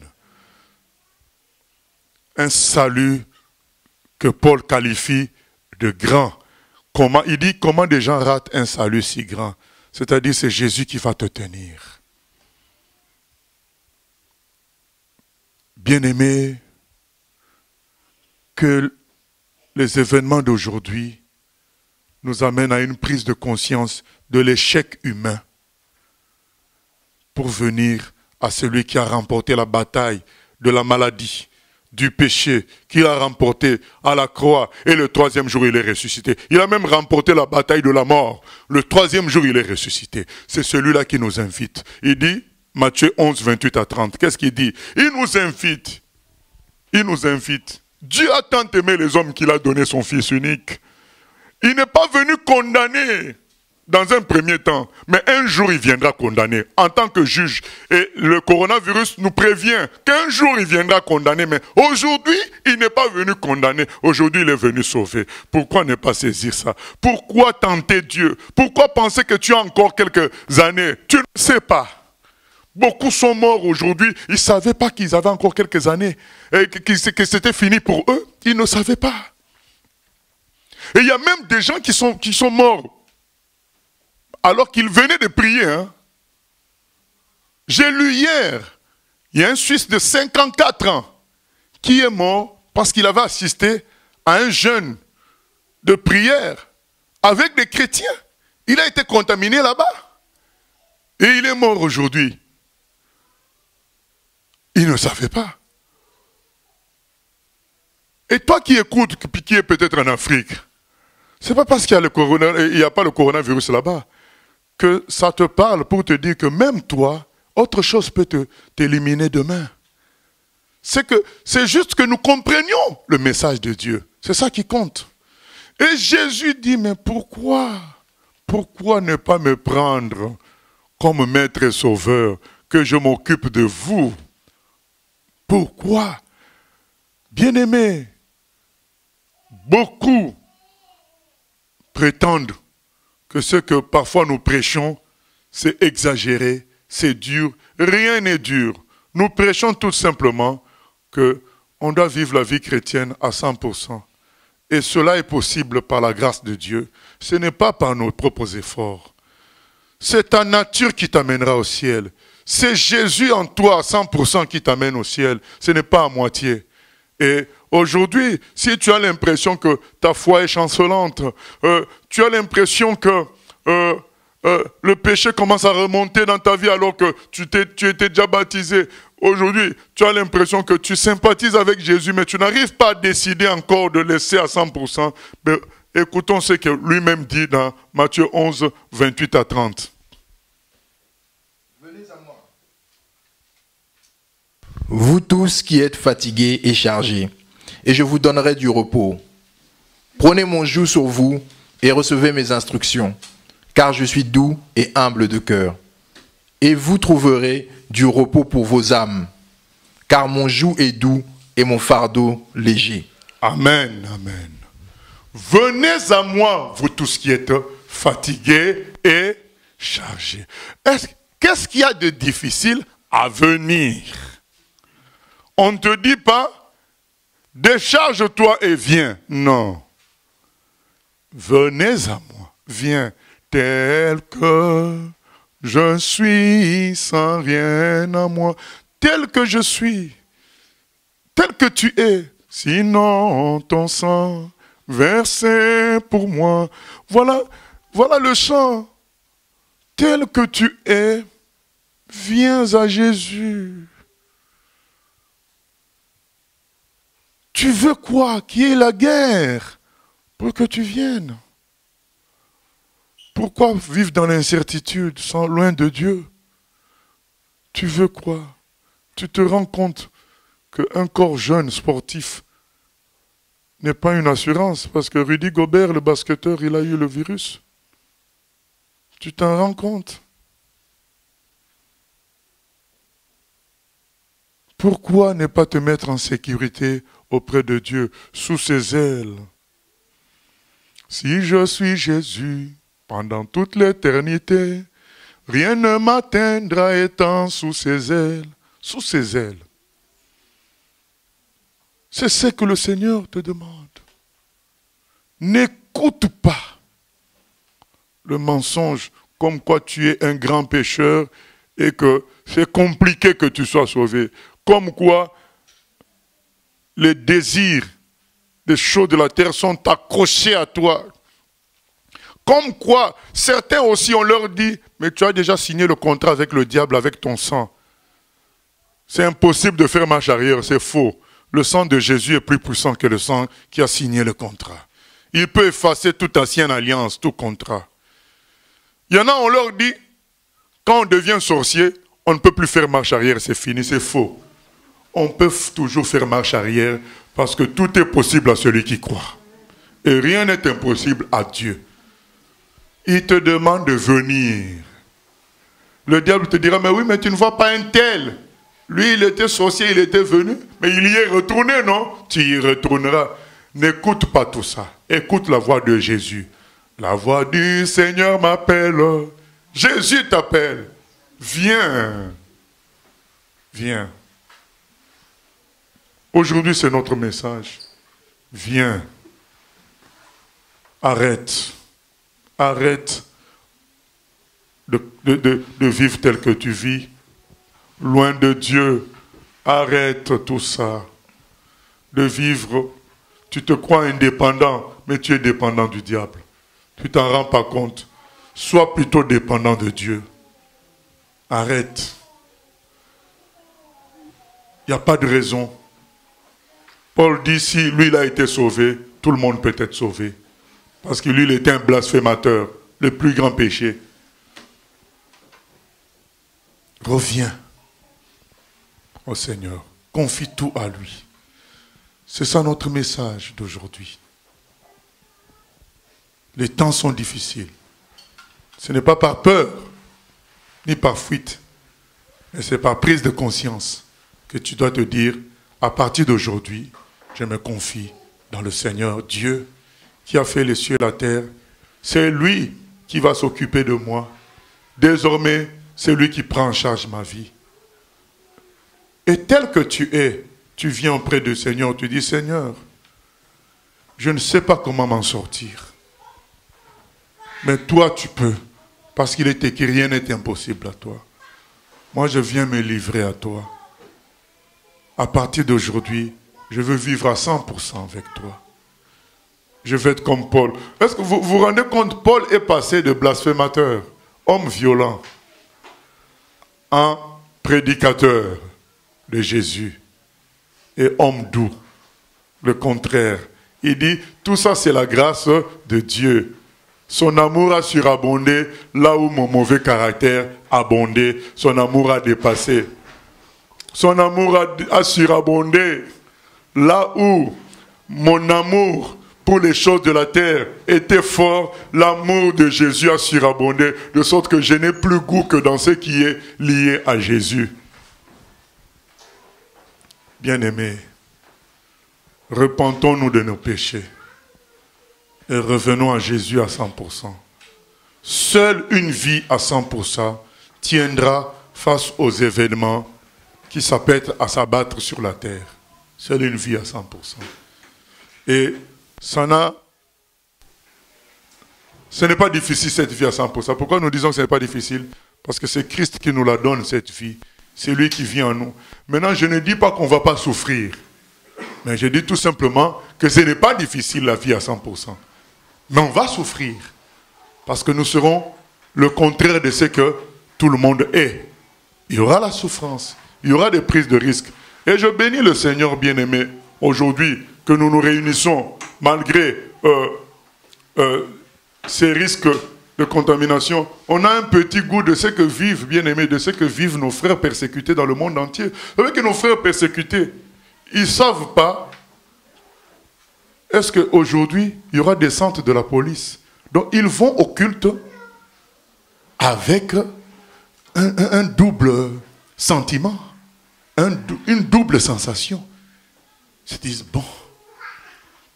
Un salut que Paul qualifie de grand. Il dit comment des gens ratent un salut si grand. C'est-à-dire c'est Jésus qui va te tenir. Bien-aimés, que les événements d'aujourd'hui nous amènent à une prise de conscience de l'échec humain pour venir à celui qui a remporté la bataille de la maladie, du péché, qu'il a remporté à la croix, et le troisième jour il est ressuscité. Il a même remporté la bataille de la mort. Le troisième jour il est ressuscité. C'est celui-là qui nous invite. Il dit, Matthieu 11, 28 à 30, qu'est-ce qu'il dit? Il nous invite. Il nous invite. Dieu a tant aimé les hommes qu'il a donné son Fils unique. Il n'est pas venu condamner dans un premier temps, mais un jour il viendra condamner en tant que juge. Et le coronavirus nous prévient qu'un jour il viendra condamner, mais aujourd'hui il n'est pas venu condamner, aujourd'hui il est venu sauver. Pourquoi ne pas saisir ça? Pourquoi tenter Dieu? Pourquoi penser que tu as encore quelques années? Tu ne sais pas. Beaucoup sont morts aujourd'hui, ils ne savaient pas qu'ils avaient encore quelques années, et que c'était fini pour eux, ils ne savaient pas. Et il y a même des gens qui sont morts alors qu'ils venaient de prier. Hein. J'ai lu hier, il y a un Suisse de 54 ans qui est mort parce qu'il avait assisté à un jeûne de prière avec des chrétiens. Il a été contaminé là-bas. Et il est mort aujourd'hui. Il ne savait pas. Et toi qui écoutes, qui est peut-être en Afrique, c'est pas parce qu'il n'y a pas le coronavirus là-bas que ça te parle pour te dire que même toi, autre chose peut t'éliminer demain. C'est juste que nous comprenions le message de Dieu. C'est ça qui compte. Et Jésus dit, mais pourquoi ne pas me prendre comme maître et sauveur, que je m'occupe de vous? Pourquoi? Bien-aimés, beaucoup prétendent que ce que parfois nous prêchons, c'est exagéré, c'est dur. Rien n'est dur. Nous prêchons tout simplement qu'on doit vivre la vie chrétienne à 100%. Et cela est possible par la grâce de Dieu. Ce n'est pas par nos propres efforts. C'est ta nature qui t'amènera au ciel. C'est Jésus en toi à 100% qui t'amène au ciel. Ce n'est pas à moitié. Et aujourd'hui, si tu as l'impression que ta foi est chancelante, tu as l'impression que le péché commence à remonter dans ta vie alors que tu étais déjà baptisé. Aujourd'hui, tu as l'impression que tu sympathises avec Jésus, mais tu n'arrives pas à décider encore de laisser à 100%. Mais écoutons ce que lui-même dit dans Matthieu 11, 28 à 30. Venez à moi. Vous tous qui êtes fatigués et chargés, et je vous donnerai du repos. Prenez mon joug sur vous et recevez mes instructions, car je suis doux et humble de cœur. Et vous trouverez du repos pour vos âmes, car mon joug est doux et mon fardeau léger. Amen, amen. Venez à moi, vous tous qui êtes fatigués et chargés. Qu'est-ce qu'il y a de difficile à venir? On ne te dit pas, décharge-toi et viens. Non. Venez à moi, viens, tel que je suis, sans rien à moi, tel que je suis, tel que tu es, sinon ton sang versé pour moi. Voilà le chant. Tel que tu es, viens à Jésus. Tu veux quoi? Qui est la guerre pour que tu viennes? Pourquoi vivre dans l'incertitude, loin de Dieu? Tu veux quoi? Tu te rends compte qu'un corps jeune, sportif, n'est pas une assurance, parce que Rudy Gobert, le basketteur, il a eu le virus. Tu t'en rends compte? Pourquoi ne pas te mettre en sécurité auprès de Dieu, sous ses ailes? Si je suis Jésus, pendant toute l'éternité, Rien ne m'atteindra étant sous ses ailes. Sous ses ailes. C'est ce que le Seigneur te demande. N'écoute pas le mensonge comme quoi tu es un grand pécheur et que c'est compliqué que tu sois sauvé. Comme quoi les désirs des choses de la terre sont accrochés à toi. Comme quoi, certains aussi, on leur dit, mais tu as déjà signé le contrat avec le diable, avec ton sang. C'est impossible de faire marche arrière, c'est faux. Le sang de Jésus est plus puissant que le sang qui a signé le contrat. Il peut effacer toute ancienne alliance, tout contrat. Il y en a, on leur dit, quand on devient sorcier, on ne peut plus faire marche arrière, c'est fini, c'est faux. On peut toujours faire marche arrière parce que tout est possible à celui qui croit. Et rien n'est impossible à Dieu. Il te demande de venir. Le diable te dira, mais oui, mais tu ne vois pas un tel. Lui, il était sorcier, il était venu, mais il y est retourné, non? Tu y retourneras. N'écoute pas tout ça. Écoute la voix de Jésus. La voix du Seigneur m'appelle. Jésus t'appelle. Viens. Viens. Aujourd'hui, c'est notre message. Viens. Arrête. Arrête de vivre tel que tu vis. Loin de Dieu. Arrête tout ça. De vivre. Tu te crois indépendant, mais tu es dépendant du diable. Tu t'en rends pas compte. Sois plutôt dépendant de Dieu. Arrête. Il n'y a pas de raison. Paul dit, si lui il a été sauvé, tout le monde peut être sauvé. Parce que lui, il était un blasphémateur, le plus grand péché. Reviens au Seigneur. Confie tout à lui. C'est ça notre message d'aujourd'hui. Les temps sont difficiles. Ce n'est pas par peur, ni par fuite, mais c'est par prise de conscience que tu dois te dire, à partir d'aujourd'hui, je me confie dans le Seigneur Dieu qui a fait les cieux et la terre. C'est lui qui va s'occuper de moi. Désormais, c'est lui qui prend en charge ma vie. Et tel que tu es, tu viens auprès du Seigneur, tu dis, Seigneur, je ne sais pas comment m'en sortir. Mais toi, tu peux. Parce qu'il est écrit, rien n'est impossible à toi. Moi, je viens me livrer à toi. À partir d'aujourd'hui, je veux vivre à 100% avec toi. Je vais être comme Paul. Est-ce que vous vous rendez compte, Paul est passé de blasphémateur, homme violent, en prédicateur de Jésus et homme doux. Le contraire. Il dit, tout ça c'est la grâce de Dieu. Son amour a surabondé là où mon mauvais caractère a abondé. Son amour a dépassé. Son amour a surabondé là où mon amour pour les choses de la terre était fort. L'amour de Jésus a surabondé, de sorte que je n'ai plus goût que dans ce qui est lié à Jésus. Bien-aimés, repentons-nous de nos péchés et revenons à Jésus à 100%. Seule une vie à 100% tiendra face aux événements qui s'apprêtent à s'abattre sur la terre. Seule une vie à 100%. Et ce n'est pas difficile cette vie à 100%. Pourquoi nous disons que ce n'est pas difficile? Parce que c'est Christ qui nous la donne, cette vie. C'est lui qui vit en nous. Maintenant, je ne dis pas qu'on ne va pas souffrir. Mais je dis tout simplement que ce n'est pas difficile la vie à 100%. Mais on va souffrir. Parce que nous serons le contraire de ce que tout le monde est. Il y aura la souffrance. Il y aura des prises de risques. Et je bénis le Seigneur bien-aimé aujourd'hui que nous nous réunissons malgré ces risques de contamination. On a un petit goût de ce que vivent, bien-aimés, de ce que vivent nos frères persécutés dans le monde entier. Vous savez que nos frères persécutés, ils ne savent pas. Est-ce qu'aujourd'hui, il y aura des centres de la police? Donc, ils vont au culte avec un double sentiment, une double sensation. Ils se disent, bon,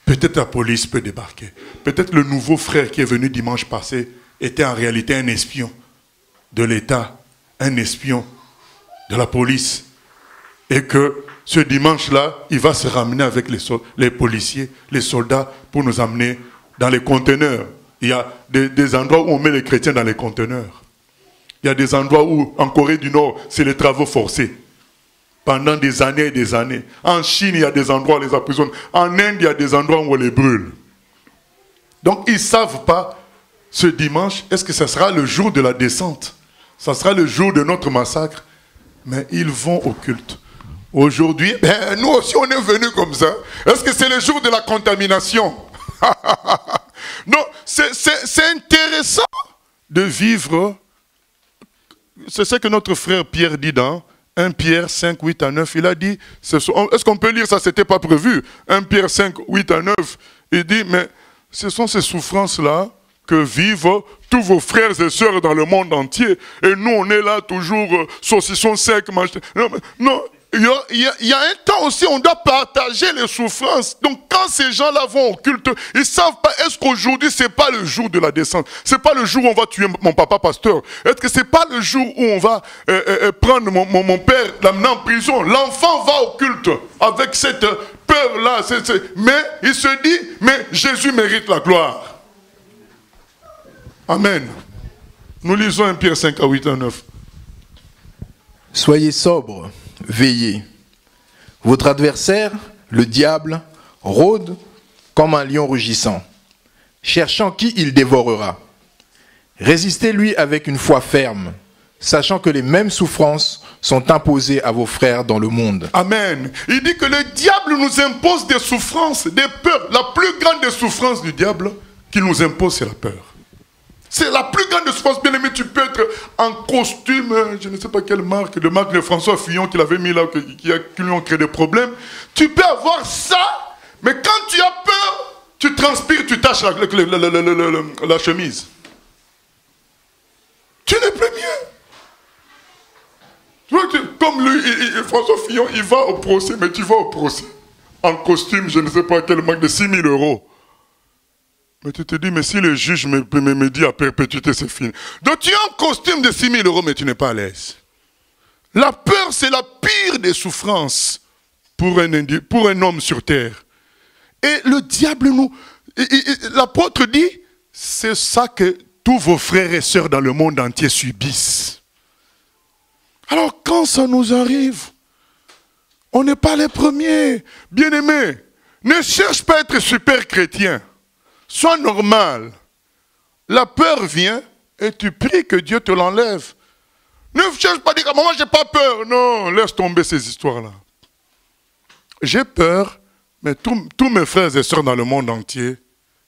peut-être la police peut débarquer. Peut-être le nouveau frère qui est venu dimanche passé était en réalité un espion. de l'État, un espion de la police, et que ce dimanche-là, il va se ramener avec les policiers, les soldats, pour nous amener dans les conteneurs. Il y a des endroits où on met les chrétiens dans les conteneurs. Il y a des endroits où, en Corée du Nord, c'est les travaux forcés. Pendant des années et des années. En Chine, il y a des endroits où on les emprisonne. En Inde, il y a des endroits où on les brûle. Donc, ils ne savent pas, ce dimanche, est-ce que ce sera le jour de la descente? Ça sera le jour de notre massacre. Mais ils vont au culte. Aujourd'hui, nous aussi, on est venus comme ça. Est-ce que c'est le jour de la contamination? Non, c'est intéressant de vivre. C'est ce que notre frère Pierre dit dans 1 Pierre 5, 8 à 9. Il a dit, est-ce qu'on peut lire ça? C'était pas prévu. 1 Pierre 5, 8 à 9. Il dit, mais ce sont ces souffrances-là que vivent tous vos frères et sœurs dans le monde entier. Et nous, on est là toujours, saucisson sec, non. Il y a un temps aussi, on doit partager les souffrances. Donc, quand ces gens-là vont au culte, ils ne savent pas, est-ce qu'aujourd'hui, ce n'est pas le jour de la descente? Ce n'est pas le jour où on va tuer mon papa pasteur? Est-ce que ce n'est pas le jour où on va prendre mon père, l'amener en prison? L'enfant va au culte avec cette peur-là. Mais il se dit, mais Jésus mérite la gloire. Amen. Nous lisons 1 Pierre 5 à 8 à 9. Soyez sobres, veillez. Votre adversaire, le diable, rôde comme un lion rugissant, cherchant qui il dévorera. Résistez-lui avec une foi ferme, sachant que les mêmes souffrances sont imposées à vos frères dans le monde. Amen. Il dit que le diable nous impose des souffrances, des peurs. La plus grande des souffrances du diable qu'il nous impose, c'est la peur. C'est la plus grande souffrance, bien aimé. Tu peux être en costume, je ne sais pas quelle marque, de marque de François Fillon qu'il avait mis là, qui lui ont créé des problèmes. Tu peux avoir ça, mais quand tu as peur, tu transpires, tu taches la chemise. Tu n'es plus bien. Comme lui, François Fillon, il va au procès, mais tu vas au procès en costume, je ne sais pas quelle marque, de 6 000 €. Mais tu te dis, mais si le juge me dit à perpétuité, c'est fini. Donc tu as un costume de 6 000 €, mais tu n'es pas à l'aise. La peur, c'est la pire des souffrances pour un homme sur terre. Et le diable l'apôtre dit, c'est ça que tous vos frères et sœurs dans le monde entier subissent. Alors quand ça nous arrive, on n'est pas les premiers. Bien-aimés, ne cherche pas à être super chrétien. Sois normal. La peur vient et tu pries que Dieu te l'enlève. Ne cherche pas à dire, maman, j'ai pas peur. Non, laisse tomber ces histoires-là. J'ai peur, mais tous mes frères et sœurs dans le monde entier,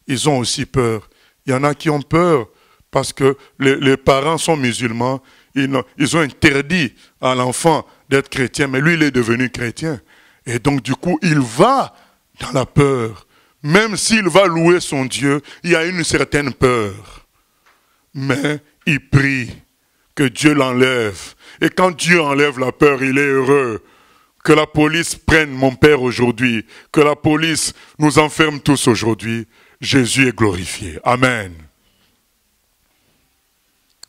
ils ont aussi peur. Il y en a qui ont peur parce que les parents sont musulmans. Ils ont interdit à l'enfant d'être chrétien, mais lui, il est devenu chrétien. Et donc, du coup, il va dans la peur. Même s'il va louer son Dieu, il y a une certaine peur. Mais il prie que Dieu l'enlève. Et quand Dieu enlève la peur, il est heureux. Que la police prenne mon père aujourd'hui. Que la police nous enferme tous aujourd'hui. Jésus est glorifié. Amen.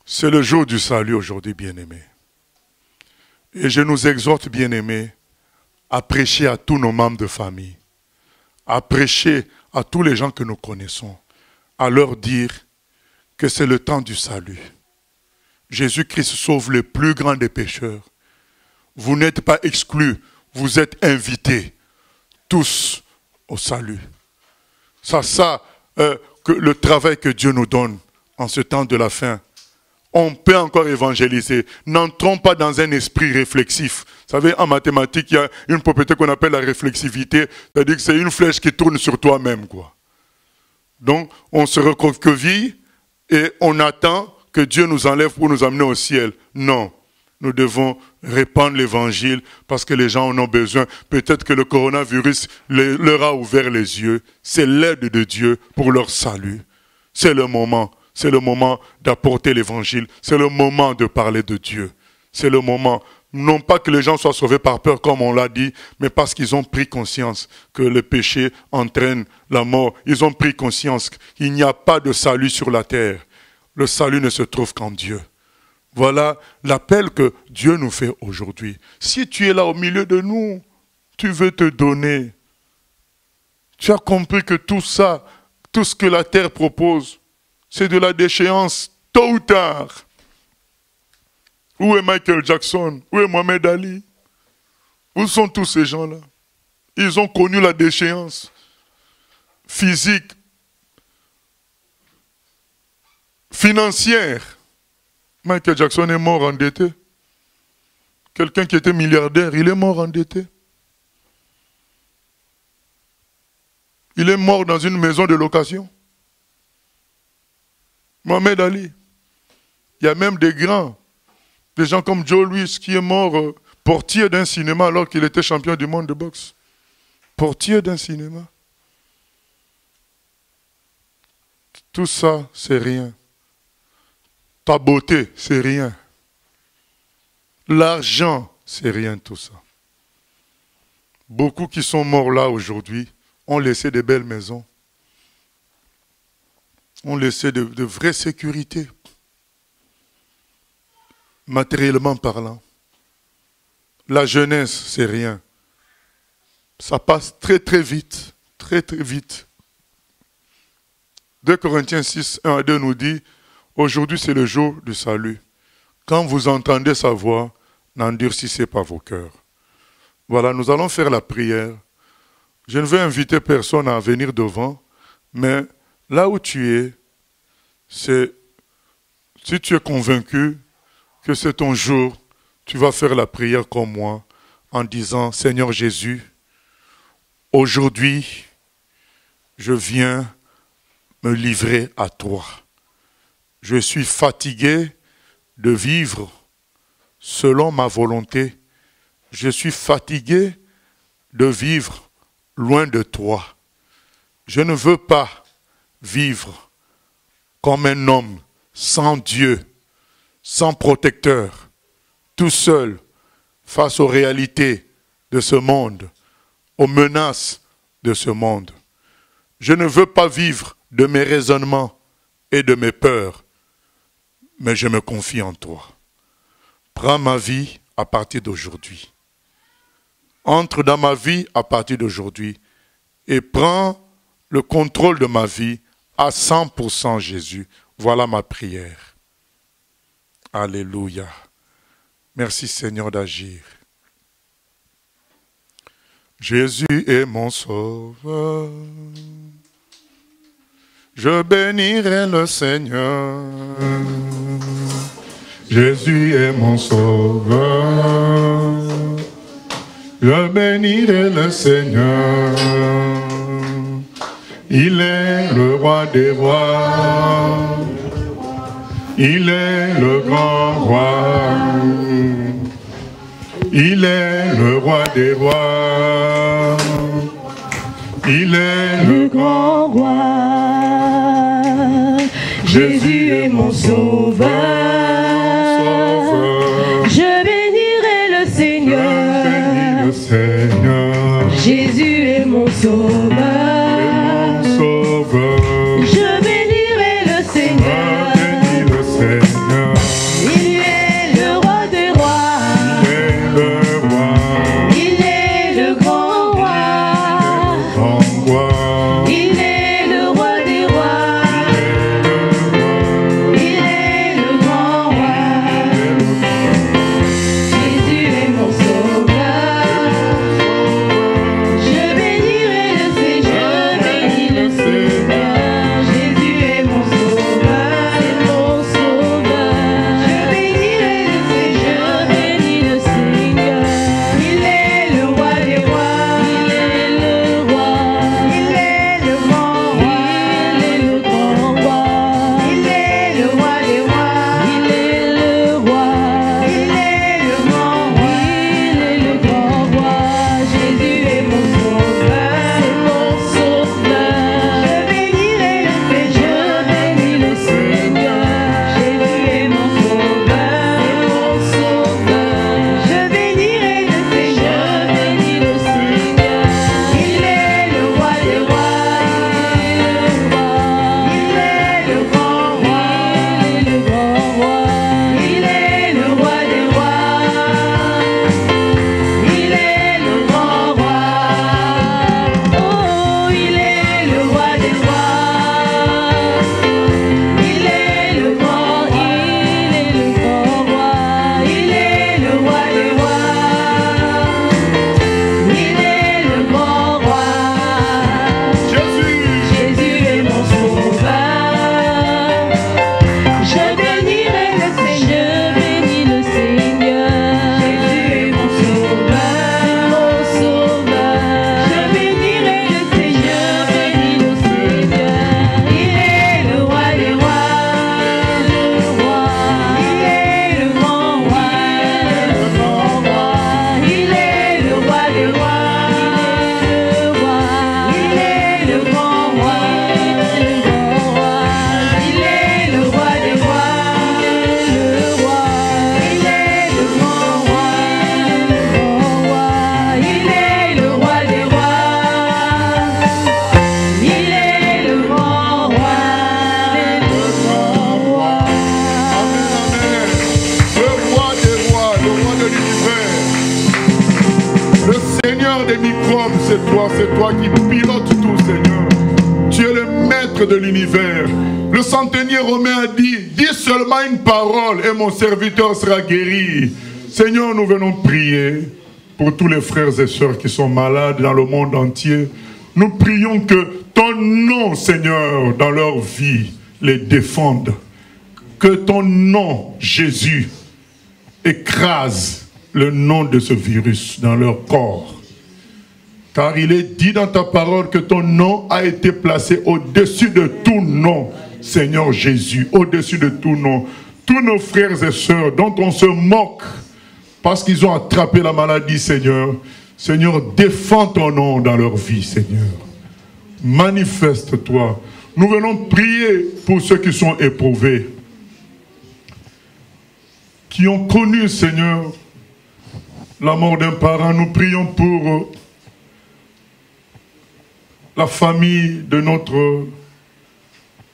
C'est le jour du salut aujourd'hui, bien-aimés. Et je nous exhorte, bien-aimés, à prêcher à tous nos membres de famille. À prêcher à tous les gens que nous connaissons, à leur dire que c'est le temps du salut. Jésus-Christ sauve le plus grand des pécheurs. Vous n'êtes pas exclus, vous êtes invités, tous au salut. Que le travail que Dieu nous donne en ce temps de la fin, on peut encore évangéliser. N'entrons pas dans un esprit réflexif. Vous savez, en mathématiques, il y a une propriété qu'on appelle la réflexivité. C'est-à-dire que c'est une flèche qui tourne sur toi-même, quoi. Donc, on se recroqueville et on attend que Dieu nous enlève pour nous amener au ciel. Non. Nous devons répandre l'évangile parce que les gens en ont besoin. Peut-être que le coronavirus leur a ouvert les yeux. C'est l'aide de Dieu pour leur salut. C'est le moment. C'est le moment d'apporter l'évangile. C'est le moment de parler de Dieu. C'est le moment, non pas que les gens soient sauvés par peur comme on l'a dit, mais parce qu'ils ont pris conscience que le péché entraîne la mort. Ils ont pris conscience qu'il n'y a pas de salut sur la terre. Le salut ne se trouve qu'en Dieu. Voilà l'appel que Dieu nous fait aujourd'hui. Si tu es là au milieu de nous, tu veux te donner. Tu as compris que tout ça, tout ce que la terre propose, c'est de la déchéance, tôt ou tard. Où est Michael Jackson? Où est Mohamed Ali? Où sont tous ces gens-là? Ils ont connu la déchéance physique, financière. Michael Jackson est mort endetté. Quelqu'un qui était milliardaire, il est mort endetté. Il est mort dans une maison de location. Mohamed Ali. Il y a même des grands, des gens comme Joe Louis qui est mort portier d'un cinéma alors qu'il était champion du monde de boxe. Portier d'un cinéma. Tout ça, c'est rien. Ta beauté, c'est rien. L'argent, c'est rien tout ça. Beaucoup qui sont morts là aujourd'hui ont laissé de belles maisons. Ont laissé de vraies sécurités. Matériellement parlant. La jeunesse, c'est rien. Ça passe très très vite. Très très vite. 2 Corinthiens 6, 1 à 2 nous dit: aujourd'hui c'est le jour du salut. Quand vous entendez sa voix, n'endurcissez pas vos cœurs. Voilà, nous allons faire la prière. Je ne vais inviter personne à venir devant, mais là où tu es, c'est, si tu es convaincu que c'est ton jour, tu vas faire la prière comme moi, en disant: Seigneur Jésus, aujourd'hui, je viens me livrer à toi. Je suis fatigué de vivre selon ma volonté. Je suis fatigué de vivre loin de toi. Je ne veux pas vivre comme un homme sans Dieu, sans protecteur, tout seul face aux réalités de ce monde, aux menaces de ce monde. Je ne veux pas vivre de mes raisonnements et de mes peurs, mais je me confie en toi. Prends ma vie à partir d'aujourd'hui. Entre dans ma vie à partir d'aujourd'hui et prends le contrôle de ma vie à 100%, Jésus. Voilà ma prière. Alléluia. Merci Seigneur d'agir. Jésus est mon sauveur. Je bénirai le Seigneur. Jésus est mon sauveur. Je bénirai le Seigneur. Il est le roi des rois. Il est le grand roi. Il est le roi des rois. Il est le grand roi. Jésus est mon sauveur. Je bénirai le Seigneur. Je bénis le Seigneur. Jésus est mon sauveur. Je bénirai le Seigneur. Il est le roi des rois. Il est le grand roi. Il est le roi des rois. Il est le grand roi. Jésus est mon sauveur. Je bénirai le Seigneur. c'est toi qui pilotes tout, Seigneur. Tu es le maître de l'univers. Le centenier romain a dit, dis seulement une parole et mon serviteur sera guéri. Seigneur, nous venons prier pour tous les frères et sœurs qui sont malades dans le monde entier. Nous prions que ton nom, Seigneur, dans leur vie, les défende. Que ton nom, Jésus, écrase le nom de ce virus dans leur corps. Car il est dit dans ta parole que ton nom a été placé au-dessus de tout nom, Seigneur Jésus, au-dessus de tout nom. Tous nos frères et sœurs dont on se moque parce qu'ils ont attrapé la maladie, Seigneur. Seigneur, défends ton nom dans leur vie, Seigneur. Manifeste-toi. Nous venons prier pour ceux qui sont éprouvés, qui ont connu, Seigneur, la mort d'un parent. Nous prions pour la famille de notre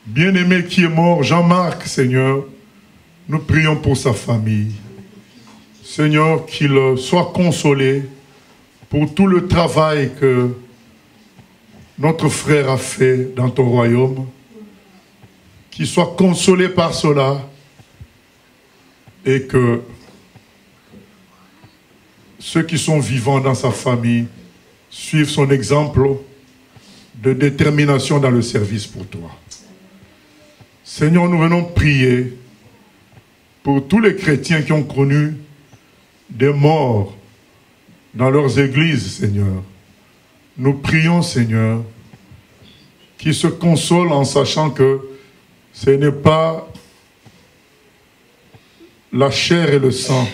bien-aimé qui est mort, Jean-Marc, Seigneur. Nous prions pour sa famille. Seigneur, qu'il soit consolé pour tout le travail que notre frère a fait dans ton royaume. Qu'il soit consolé par cela et que ceux qui sont vivants dans sa famille suivent son exemple de détermination dans le service pour toi. Seigneur, nous venons prier pour tous les chrétiens qui ont connu des morts dans leurs églises, Seigneur. Nous prions, Seigneur, qu'ils se consolent en sachant que ce n'est pas la chair et le sang,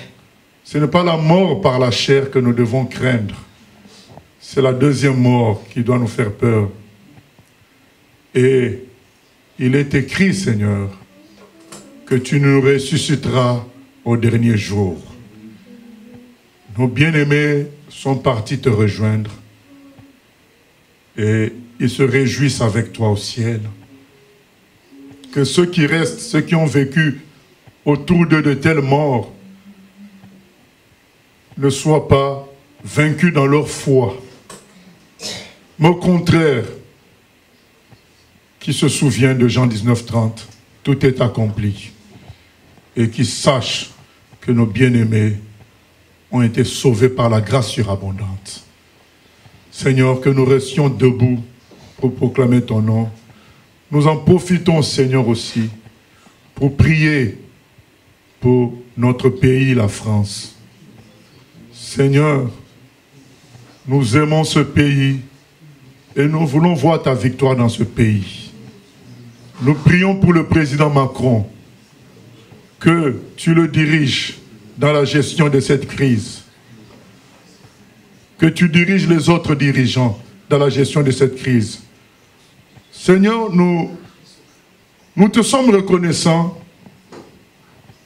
ce n'est pas la mort par la chair que nous devons craindre. C'est la deuxième mort qui doit nous faire peur. Et il est écrit, Seigneur, que tu nous ressusciteras au dernier jour. Nos bien-aimés sont partis te rejoindre et ils se réjouissent avec toi au ciel. Que ceux qui restent, ceux qui ont vécu autour d'eux de telles morts, ne soient pas vaincus dans leur foi, mais au contraire, qui se souviennent de Jean 19:30, tout est accompli, et qui sachent que nos bien-aimés ont été sauvés par la grâce surabondante. Seigneur, que nous restions debout pour proclamer ton nom. Nous en profitons, Seigneur, aussi, pour prier pour notre pays, la France. Seigneur, nous aimons ce pays et nous voulons voir ta victoire dans ce pays. Nous prions pour le président Macron, que tu le diriges dans la gestion de cette crise, que tu diriges les autres dirigeants dans la gestion de cette crise. Seigneur, nous te sommes reconnaissants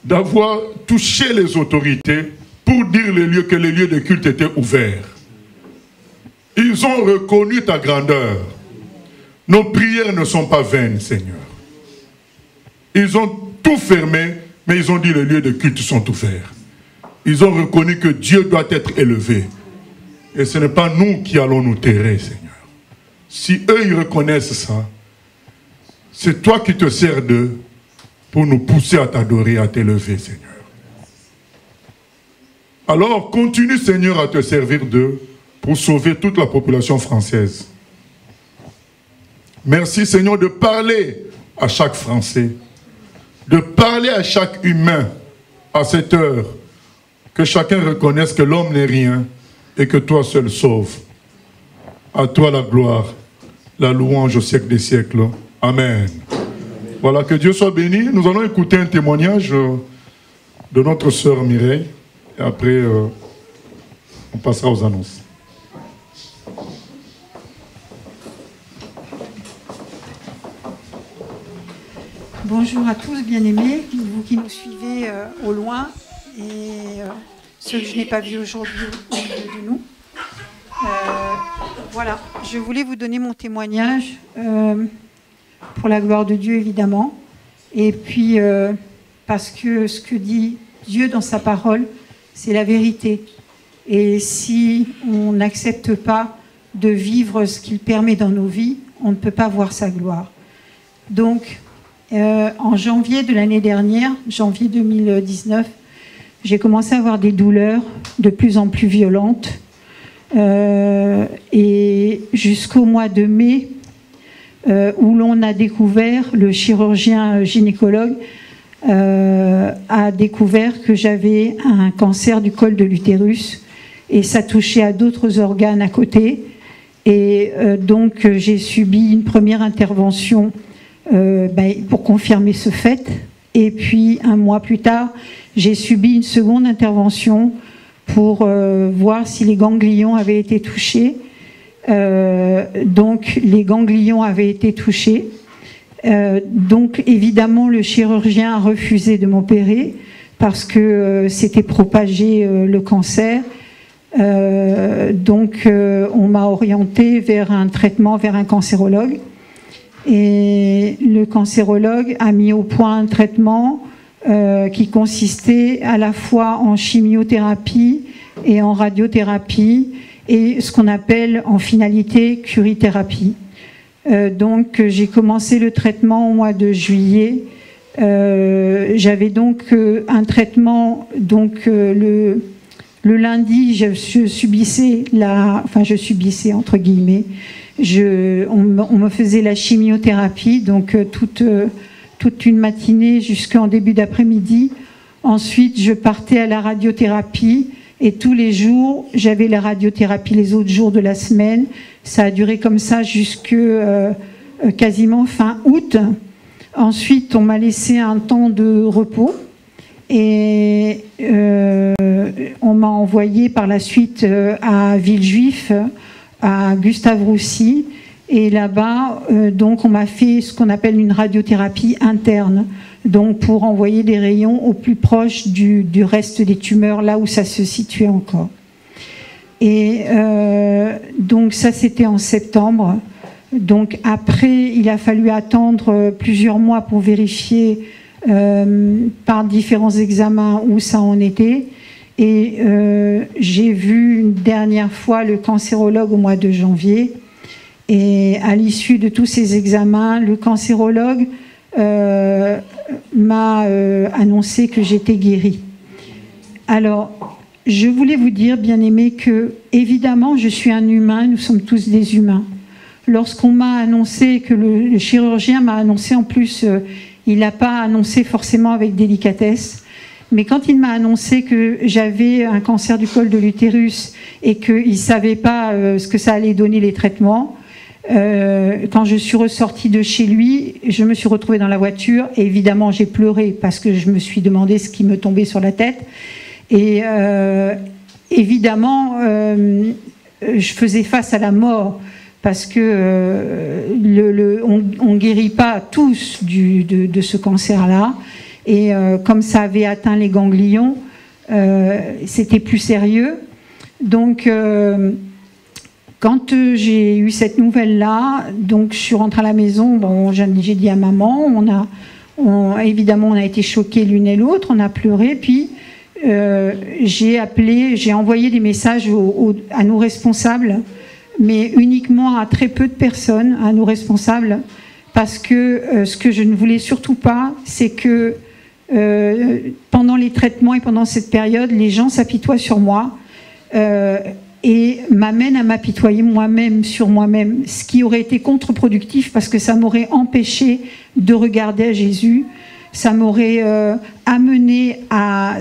d'avoir touché les autorités pour dire que les lieux de culte étaient ouverts. Ils ont reconnu ta grandeur. Nos prières ne sont pas vaines, Seigneur. Ils ont tout fermé, mais ils ont dit les lieux de culte sont ouverts. Ils ont reconnu que Dieu doit être élevé. Et ce n'est pas nous qui allons nous terrer, Seigneur. Si eux, ils reconnaissent ça, c'est toi qui te sers d'eux pour nous pousser à t'adorer, à t'élever, Seigneur. Alors, continue, Seigneur, à te servir d'eux pour sauver toute la population française. Merci, Seigneur, de parler à chaque Français, de parler à chaque humain à cette heure, que chacun reconnaisse que l'homme n'est rien et que toi seul sauves. À toi la gloire, la louange au siècle des siècles. Amen. Voilà, que Dieu soit béni. Nous allons écouter un témoignage de notre sœur Mireille. Et après, on passera aux annonces. Bonjour à tous, bien-aimés, vous qui nous suivez au loin et ceux que je n'ai pas vus aujourd'hui au milieu de nous. Voilà, je voulais vous donner mon témoignage pour la gloire de Dieu, évidemment. Et puis, parce que ce que dit Dieu dans sa parole, c'est la vérité. Et si on n'accepte pas de vivre ce qu'il permet dans nos vies, on ne peut pas voir sa gloire. Donc, en janvier de l'année dernière, janvier 2019, j'ai commencé à avoir des douleurs de plus en plus violentes. Et jusqu'au mois de mai, où l'on a découvert, le chirurgien gynécologue a découvert que j'avais un cancer du col de l'utérus et ça touchait à d'autres organes à côté. Et donc j'ai subi une première intervention pour confirmer ce fait. Et puis un mois plus tard, j'ai subi une seconde intervention pour voir si les ganglions avaient été touchés. Donc les ganglions avaient été touchés. Donc évidemment le chirurgien a refusé de m'opérer parce que c'était propagé le cancer. Donc on m'a orienté vers un traitement, vers un cancérologue. Et le cancérologue a mis au point un traitement qui consistait à la fois en chimiothérapie et en radiothérapie et ce qu'on appelle en finalité curithérapie. Donc j'ai commencé le traitement au mois de juillet. J'avais donc un traitement, donc le lundi je subissais entre guillemets, on me faisait la chimiothérapie, donc toute une matinée jusqu'en début d'après-midi. Ensuite je partais à la radiothérapie. Et tous les jours, j'avais la radiothérapie les autres jours de la semaine. Ça a duré comme ça jusque quasiment fin août. Ensuite, on m'a laissé un temps de repos. Et on m'a envoyé par la suite à Villejuif, à Gustave-Roussy. Et là-bas, donc, on m'a fait ce qu'on appelle une radiothérapie interne. Donc pour envoyer des rayons au plus proche du reste des tumeurs, là où ça se situait encore. Et donc ça, c'était en septembre. Donc après, il a fallu attendre plusieurs mois pour vérifier par différents examens où ça en était. Et j'ai vu une dernière fois le cancérologue au mois de janvier. Et à l'issue de tous ces examens, le cancérologue m'a annoncé que j'étais guérie. Alors, je voulais vous dire, bien-aimés, que évidemment, je suis un humain, nous sommes tous des humains. Lorsqu'on m'a annoncé, que le chirurgien m'a annoncé, en plus, il n'a pas annoncé forcément avec délicatesse, mais quand il m'a annoncé que j'avais un cancer du col de l'utérus et qu'il ne savait pas ce que ça allait donner les traitements, quand je suis ressortie de chez lui, je me suis retrouvée dans la voiture et évidemment j'ai pleuré parce que je me suis demandé ce qui me tombait sur la tête et évidemment je faisais face à la mort parce que on guérit pas tous de ce cancer-là et comme ça avait atteint les ganglions, c'était plus sérieux. Donc quand j'ai eu cette nouvelle-là, donc je suis rentrée à la maison, bon, j'ai dit à maman, évidemment on a été choqués l'une et l'autre, on a pleuré, puis j'ai envoyé des messages à nos responsables, mais uniquement à très peu de personnes, à nos responsables, parce que ce que je ne voulais surtout pas, c'est que pendant les traitements et pendant cette période, les gens s'apitoient sur moi, et m'amène à m'apitoyer moi-même sur moi-même, ce qui aurait été contre-productif parce que ça m'aurait empêché de regarder à Jésus, ça m'aurait amené à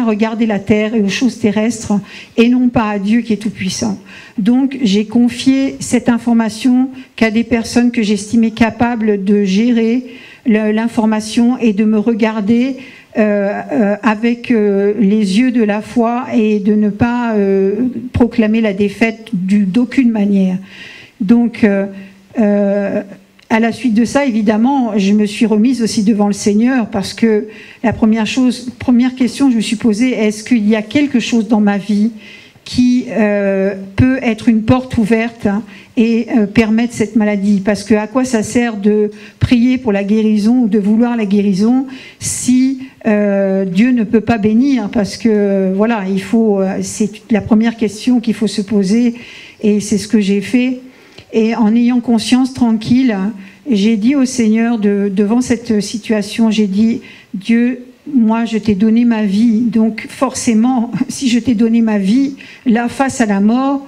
regarder la terre et aux choses terrestres et non pas à Dieu qui est tout-puissant. Donc j'ai confié cette information qu'à des personnes que j'estimais capables de gérer l'information et de me regarder avec les yeux de la foi et de ne pas proclamer la défaite d'aucune manière. Donc, à la suite de ça, évidemment, je me suis remise aussi devant le Seigneur parce que la première question que je me suis posée, est-ce qu'il y a quelque chose dans ma vie qui peut être une porte ouverte et permettre cette maladie? Parce que à quoi ça sert de prier pour la guérison ou de vouloir la guérison si Dieu ne peut pas bénir? Parce que voilà, c'est la première question qu'il faut se poser. Et c'est ce que j'ai fait. Et en ayant conscience tranquille, j'ai dit au Seigneur, devant cette situation, j'ai dit, Dieu, moi je t'ai donné ma vie, donc forcément, si je t'ai donné ma vie, là face à la mort,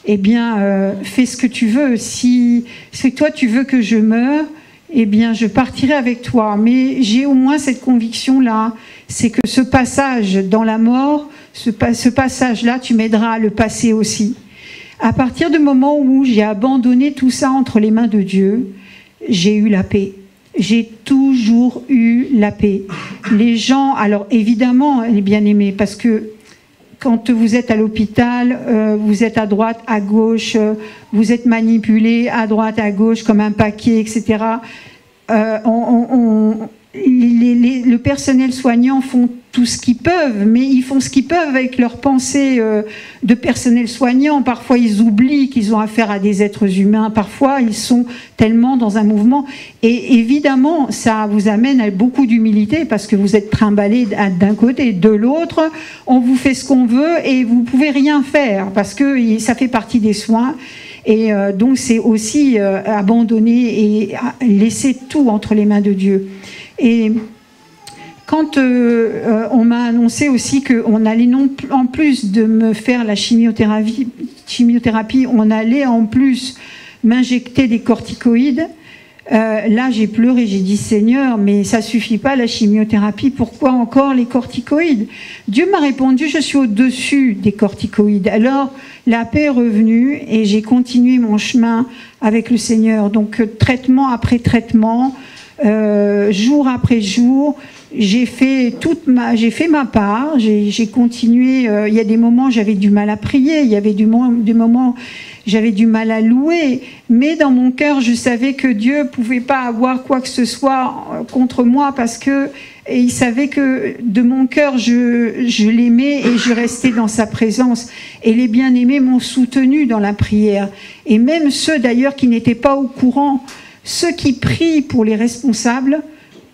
eh bien, fais ce que tu veux. Si c'est que toi tu veux que je meure, eh bien, je partirai avec toi. Mais j'ai au moins cette conviction-là, c'est que ce passage dans la mort, ce passage-là, tu m'aideras à le passer aussi. À partir du moment où j'ai abandonné tout ça entre les mains de Dieu, j'ai eu la paix. J'ai toujours eu la paix. Les gens, alors évidemment, les bien-aimés, parce que quand vous êtes à l'hôpital, vous êtes à droite, à gauche, vous êtes manipulé à droite, à gauche, comme un paquet, etc. Le personnel soignant font tout ce qu'ils peuvent, mais ils font ce qu'ils peuvent avec leurs pensées de personnel soignant. Parfois, ils oublient qu'ils ont affaire à des êtres humains. Parfois, ils sont tellement dans un mouvement. Et évidemment, ça vous amène à beaucoup d'humilité parce que vous êtes trimballé d'un côté, de l'autre. On vous fait ce qu'on veut et vous pouvez rien faire parce que ça fait partie des soins. Et donc, c'est aussi abandonner et laisser tout entre les mains de Dieu. Et quand on m'a annoncé aussi qu'on allait, en plus de me faire la chimiothérapie, on allait en plus m'injecter des corticoïdes, là j'ai pleuré, j'ai dit Seigneur, mais ça suffit pas la chimiothérapie, pourquoi encore les corticoïdes? Dieu m'a répondu, je suis au-dessus des corticoïdes. Alors la paix est revenue et j'ai continué mon chemin avec le Seigneur. Donc traitement après traitement, jour après jour, j'ai fait ma part, j'ai continué. Il y a des moments j'avais du mal à prier, il y avait des moments j'avais du mal à louer, mais dans mon cœur je savais que Dieu pouvait pas avoir quoi que ce soit contre moi parce que il savait que de mon cœur je l'aimais et je restais dans sa présence. Et les bien-aimés m'ont soutenu dans la prière, et même ceux d'ailleurs qui n'étaient pas au courant. Ceux qui prient pour les responsables,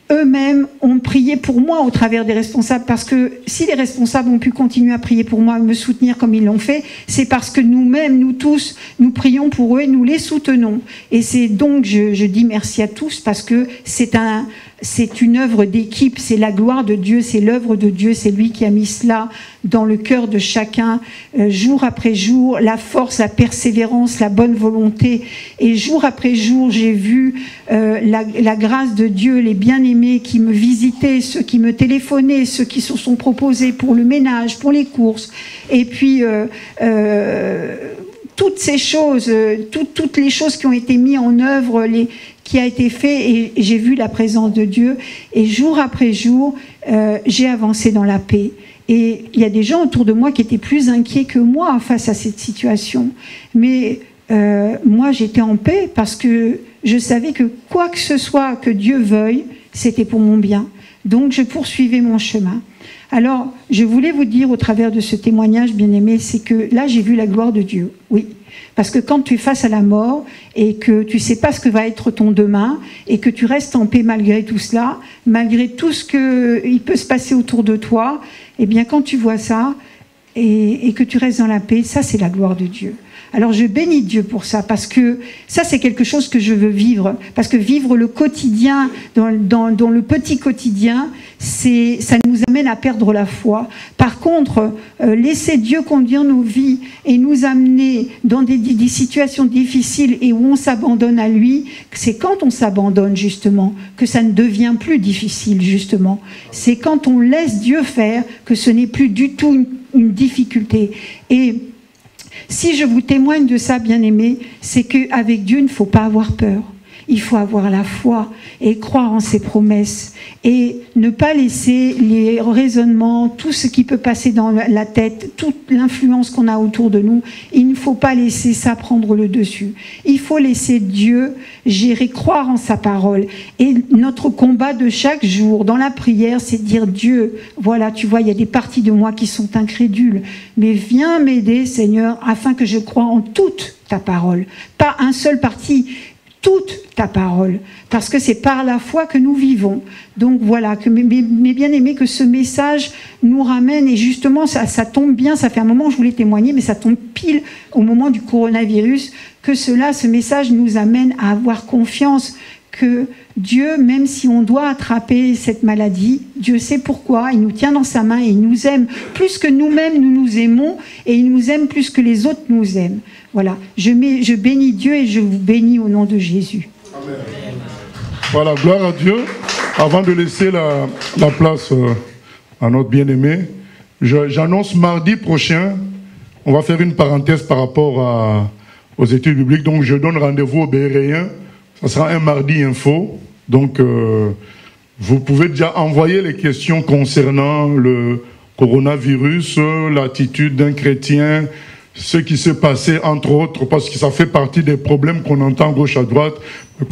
eux-mêmes ont prié pour moi au travers des responsables, parce que si les responsables ont pu continuer à prier pour moi, me soutenir comme ils l'ont fait, c'est parce que nous-mêmes, nous tous, nous prions pour eux et nous les soutenons. Et c'est donc, je dis merci à tous, parce que c'est une œuvre d'équipe, c'est la gloire de Dieu, c'est l'œuvre de Dieu, c'est lui qui a mis cela dans le cœur de chacun, jour après jour, la force, la persévérance, la bonne volonté. Et jour après jour, j'ai vu la grâce de Dieu, les bien-aimés qui me visitaient, ceux qui me téléphonaient, ceux qui se sont proposés pour le ménage, pour les courses. Et puis, toutes ces choses, toutes les choses qui ont été mises en œuvre, qui a été fait, et j'ai vu la présence de Dieu. Et jour après jour, j'ai avancé dans la paix. Et il y a des gens autour de moi qui étaient plus inquiets que moi face à cette situation. Mais moi, j'étais en paix parce que je savais que quoi que ce soit que Dieu veuille, c'était pour mon bien. Donc, je poursuivais mon chemin. Alors, je voulais vous dire au travers de ce témoignage, bien-aimé, c'est que là, j'ai vu la gloire de Dieu. Oui. Parce que quand tu es face à la mort et que tu ne sais pas ce que va être ton demain et que tu restes en paix malgré tout cela, malgré tout ce qu'il peut se passer autour de toi, eh bien quand tu vois ça et que tu restes dans la paix, ça c'est la gloire de Dieu. Alors je bénis Dieu pour ça, parce que ça c'est quelque chose que je veux vivre, parce que vivre le quotidien, dans le petit quotidien, ça nous amène à perdre la foi. Par contre, laisser Dieu conduire nos vies et nous amener dans des situations difficiles et où on s'abandonne à lui, c'est quand on s'abandonne justement que ça ne devient plus difficile justement. C'est quand on laisse Dieu faire que ce n'est plus du tout une difficulté. Et si je vous témoigne de ça, bien-aimés, c'est qu'avec Dieu, il ne faut pas avoir peur. Il faut avoir la foi et croire en ses promesses et ne pas laisser les raisonnements, tout ce qui peut passer dans la tête, toute l'influence qu'on a autour de nous, il ne faut pas laisser ça prendre le dessus. Il faut laisser Dieu gérer, croire en sa parole. Et notre combat de chaque jour dans la prière, c'est de dire Dieu, voilà, tu vois, il y a des parties de moi qui sont incrédules, mais viens m'aider, Seigneur, afin que je croie en toute ta parole. Pas un seul parti. toute ta parole, parce que c'est par la foi que nous vivons. Donc voilà, que mes bien-aimés, que ce message nous ramène, et justement ça tombe bien, ça fait un moment que je voulais témoigner, mais ça tombe pile au moment du coronavirus, que ce message nous amène à avoir confiance que Dieu, même si on doit attraper cette maladie, Dieu sait pourquoi, il nous tient dans sa main et il nous aime plus que nous-mêmes nous nous aimons, et il nous aime plus que les autres nous aiment. Voilà, je bénis Dieu et je vous bénis au nom de Jésus. Amen. Voilà, gloire à Dieu. Avant de laisser la place à notre bien-aimé, j'annonce mardi prochain, on va faire une parenthèse par rapport aux études bibliques, donc je donne rendez-vous au Béréen. Ça sera un mardi info, donc vous pouvez déjà envoyer les questions concernant le coronavirus, l'attitude d'un chrétien, ce qui s'est passé entre autres, parce que ça fait partie des problèmes qu'on entend gauche à droite.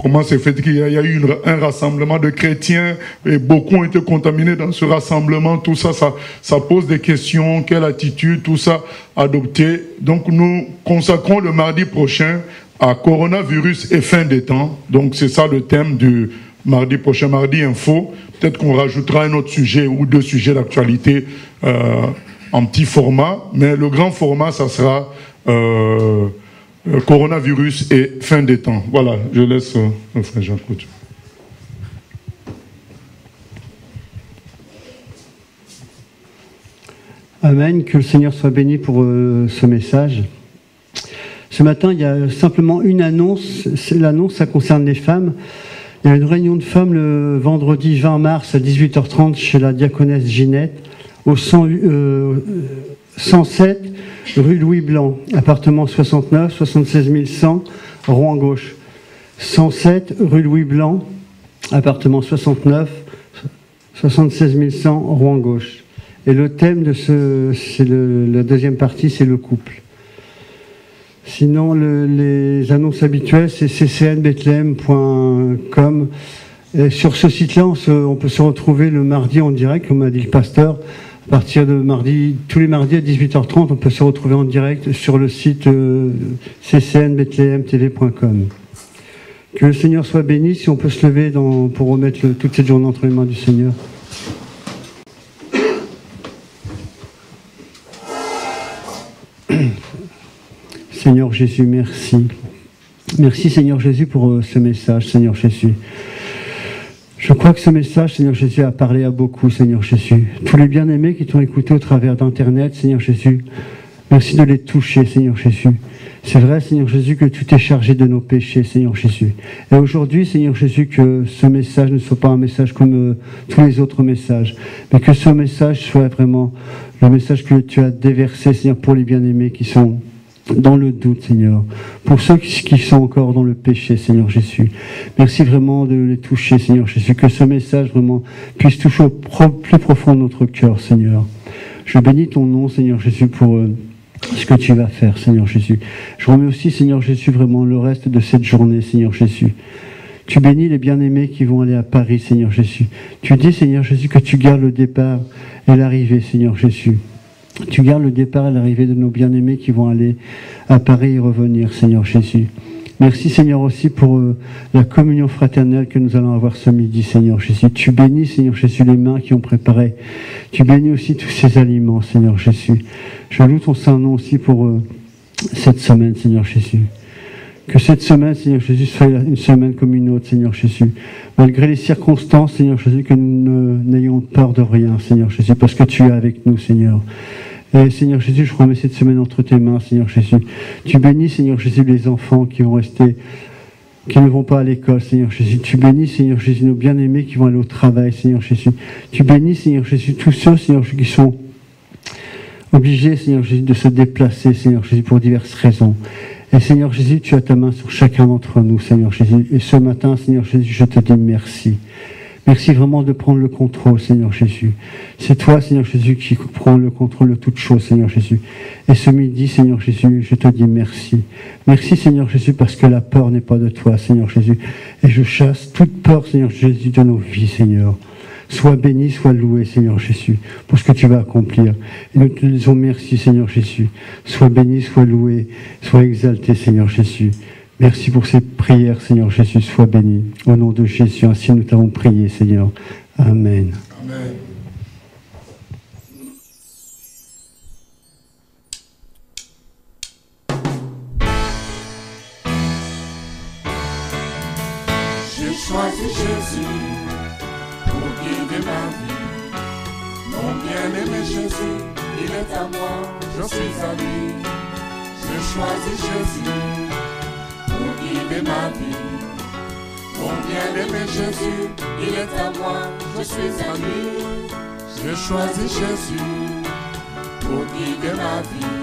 Comment c'est fait qu'il y a eu un rassemblement de chrétiens et beaucoup ont été contaminés dans ce rassemblement, tout ça, ça pose des questions, quelle attitude, tout ça adopter. Donc nous consacrons le mardi prochain à coronavirus et fin des temps. Donc c'est ça le thème du mardi prochain, mardi info. Peut-être qu'on rajoutera un autre sujet ou deux sujets d'actualité en petit format, mais le grand format, ça sera coronavirus et fin des temps. Voilà, je laisse le frère Jacques. Amen, que le Seigneur soit béni pour ce message. Ce matin, il y a simplement une annonce. L'annonce, ça concerne les femmes. Il y a une réunion de femmes le vendredi 20 mars à 18h30 chez la diaconesse Ginette, au 107 rue Louis Blanc, appartement 69, 76 100, Rouen-Gauche. 107 rue Louis Blanc, appartement 69, 76 100, Rouen-Gauche. Et le thème de la deuxième partie, c'est le couple. Sinon, les annonces habituelles, c'est ccnbethlehem.com. Et sur ce site-là, on peut se retrouver le mardi en direct, comme a dit le pasteur. À partir de mardi, tous les mardis à 18h30, on peut se retrouver en direct sur le site ccnbethlehemtv.com. Que le Seigneur soit béni, si on peut se lever pour remettre toute cette journée entre les mains du Seigneur. Seigneur Jésus, merci. Merci Seigneur Jésus pour ce message, Seigneur Jésus. Je crois que ce message, Seigneur Jésus, a parlé à beaucoup, Seigneur Jésus. Tous les bien-aimés qui t'ont écouté au travers d'Internet, Seigneur Jésus, merci de les toucher, Seigneur Jésus. C'est vrai, Seigneur Jésus, que tu t'es chargé de nos péchés, Seigneur Jésus. Et aujourd'hui, Seigneur Jésus, que ce message ne soit pas un message comme tous les autres messages, mais que ce message soit vraiment le message que tu as déversé, Seigneur, pour les bien-aimés qui sont dans le doute, Seigneur. Pour ceux qui sont encore dans le péché, Seigneur Jésus. Merci vraiment de les toucher, Seigneur Jésus. Que ce message vraiment puisse toucher au plus profond de notre cœur, Seigneur. Je bénis ton nom, Seigneur Jésus, pour ce que tu vas faire, Seigneur Jésus. Je remets aussi, Seigneur Jésus, vraiment le reste de cette journée, Seigneur Jésus. Tu bénis les bien-aimés qui vont aller à Paris, Seigneur Jésus. Tu dis, Seigneur Jésus, que tu gardes le départ et l'arrivée, Seigneur Jésus. Tu gardes le départ et l'arrivée de nos bien-aimés qui vont aller à Paris et revenir, Seigneur Jésus. Merci, Seigneur, aussi pour la communion fraternelle que nous allons avoir ce midi, Seigneur Jésus. Tu bénis, Seigneur Jésus, les mains qui ont préparé. Tu bénis aussi tous ces aliments, Seigneur Jésus. Je loue ton saint nom aussi pour cette semaine, Seigneur Jésus. Que cette semaine, Seigneur Jésus, soit une semaine comme une autre, Seigneur Jésus. Malgré les circonstances, Seigneur Jésus, que nous n'ayons peur de rien, Seigneur Jésus, parce que tu es avec nous, Seigneur. Et Seigneur Jésus, je remets cette semaine entre tes mains, Seigneur Jésus. Tu bénis, Seigneur Jésus, les enfants qui vont rester, qui ne vont pas à l'école, Seigneur Jésus. Tu bénis, Seigneur Jésus, nos bien-aimés qui vont aller au travail, Seigneur Jésus. Tu bénis, Seigneur Jésus, tous ceux, Seigneur Jésus, qui sont obligés, Seigneur Jésus, de se déplacer, Seigneur Jésus, pour diverses raisons. Et Seigneur Jésus, tu as ta main sur chacun d'entre nous, Seigneur Jésus. Et ce matin, Seigneur Jésus, je te dis merci. Merci vraiment de prendre le contrôle, Seigneur Jésus. C'est toi, Seigneur Jésus, qui prends le contrôle de toutes choses, Seigneur Jésus. Et ce midi, Seigneur Jésus, je te dis merci. Merci, Seigneur Jésus, parce que la peur n'est pas de toi, Seigneur Jésus. Et je chasse toute peur, Seigneur Jésus, de nos vies, Seigneur. Sois béni, sois loué, Seigneur Jésus, pour ce que tu vas accomplir. Et nous te disons merci, Seigneur Jésus. Sois béni, sois loué, sois exalté, Seigneur Jésus. Merci pour ces prières, Seigneur Jésus, sois béni. Au nom de Jésus, ainsi nous t'avons prié, Seigneur. Amen. Amen. J'ai choisi Jésus pour guider ma vie. Mon bien-aimé Jésus, il est à moi, je suis à lui. J'ai choisi Jésus pour guider ma vie. Mon bien-aimé Jésus, il est à moi, je suis à lui. J'ai choisi Jésus pour guider ma vie.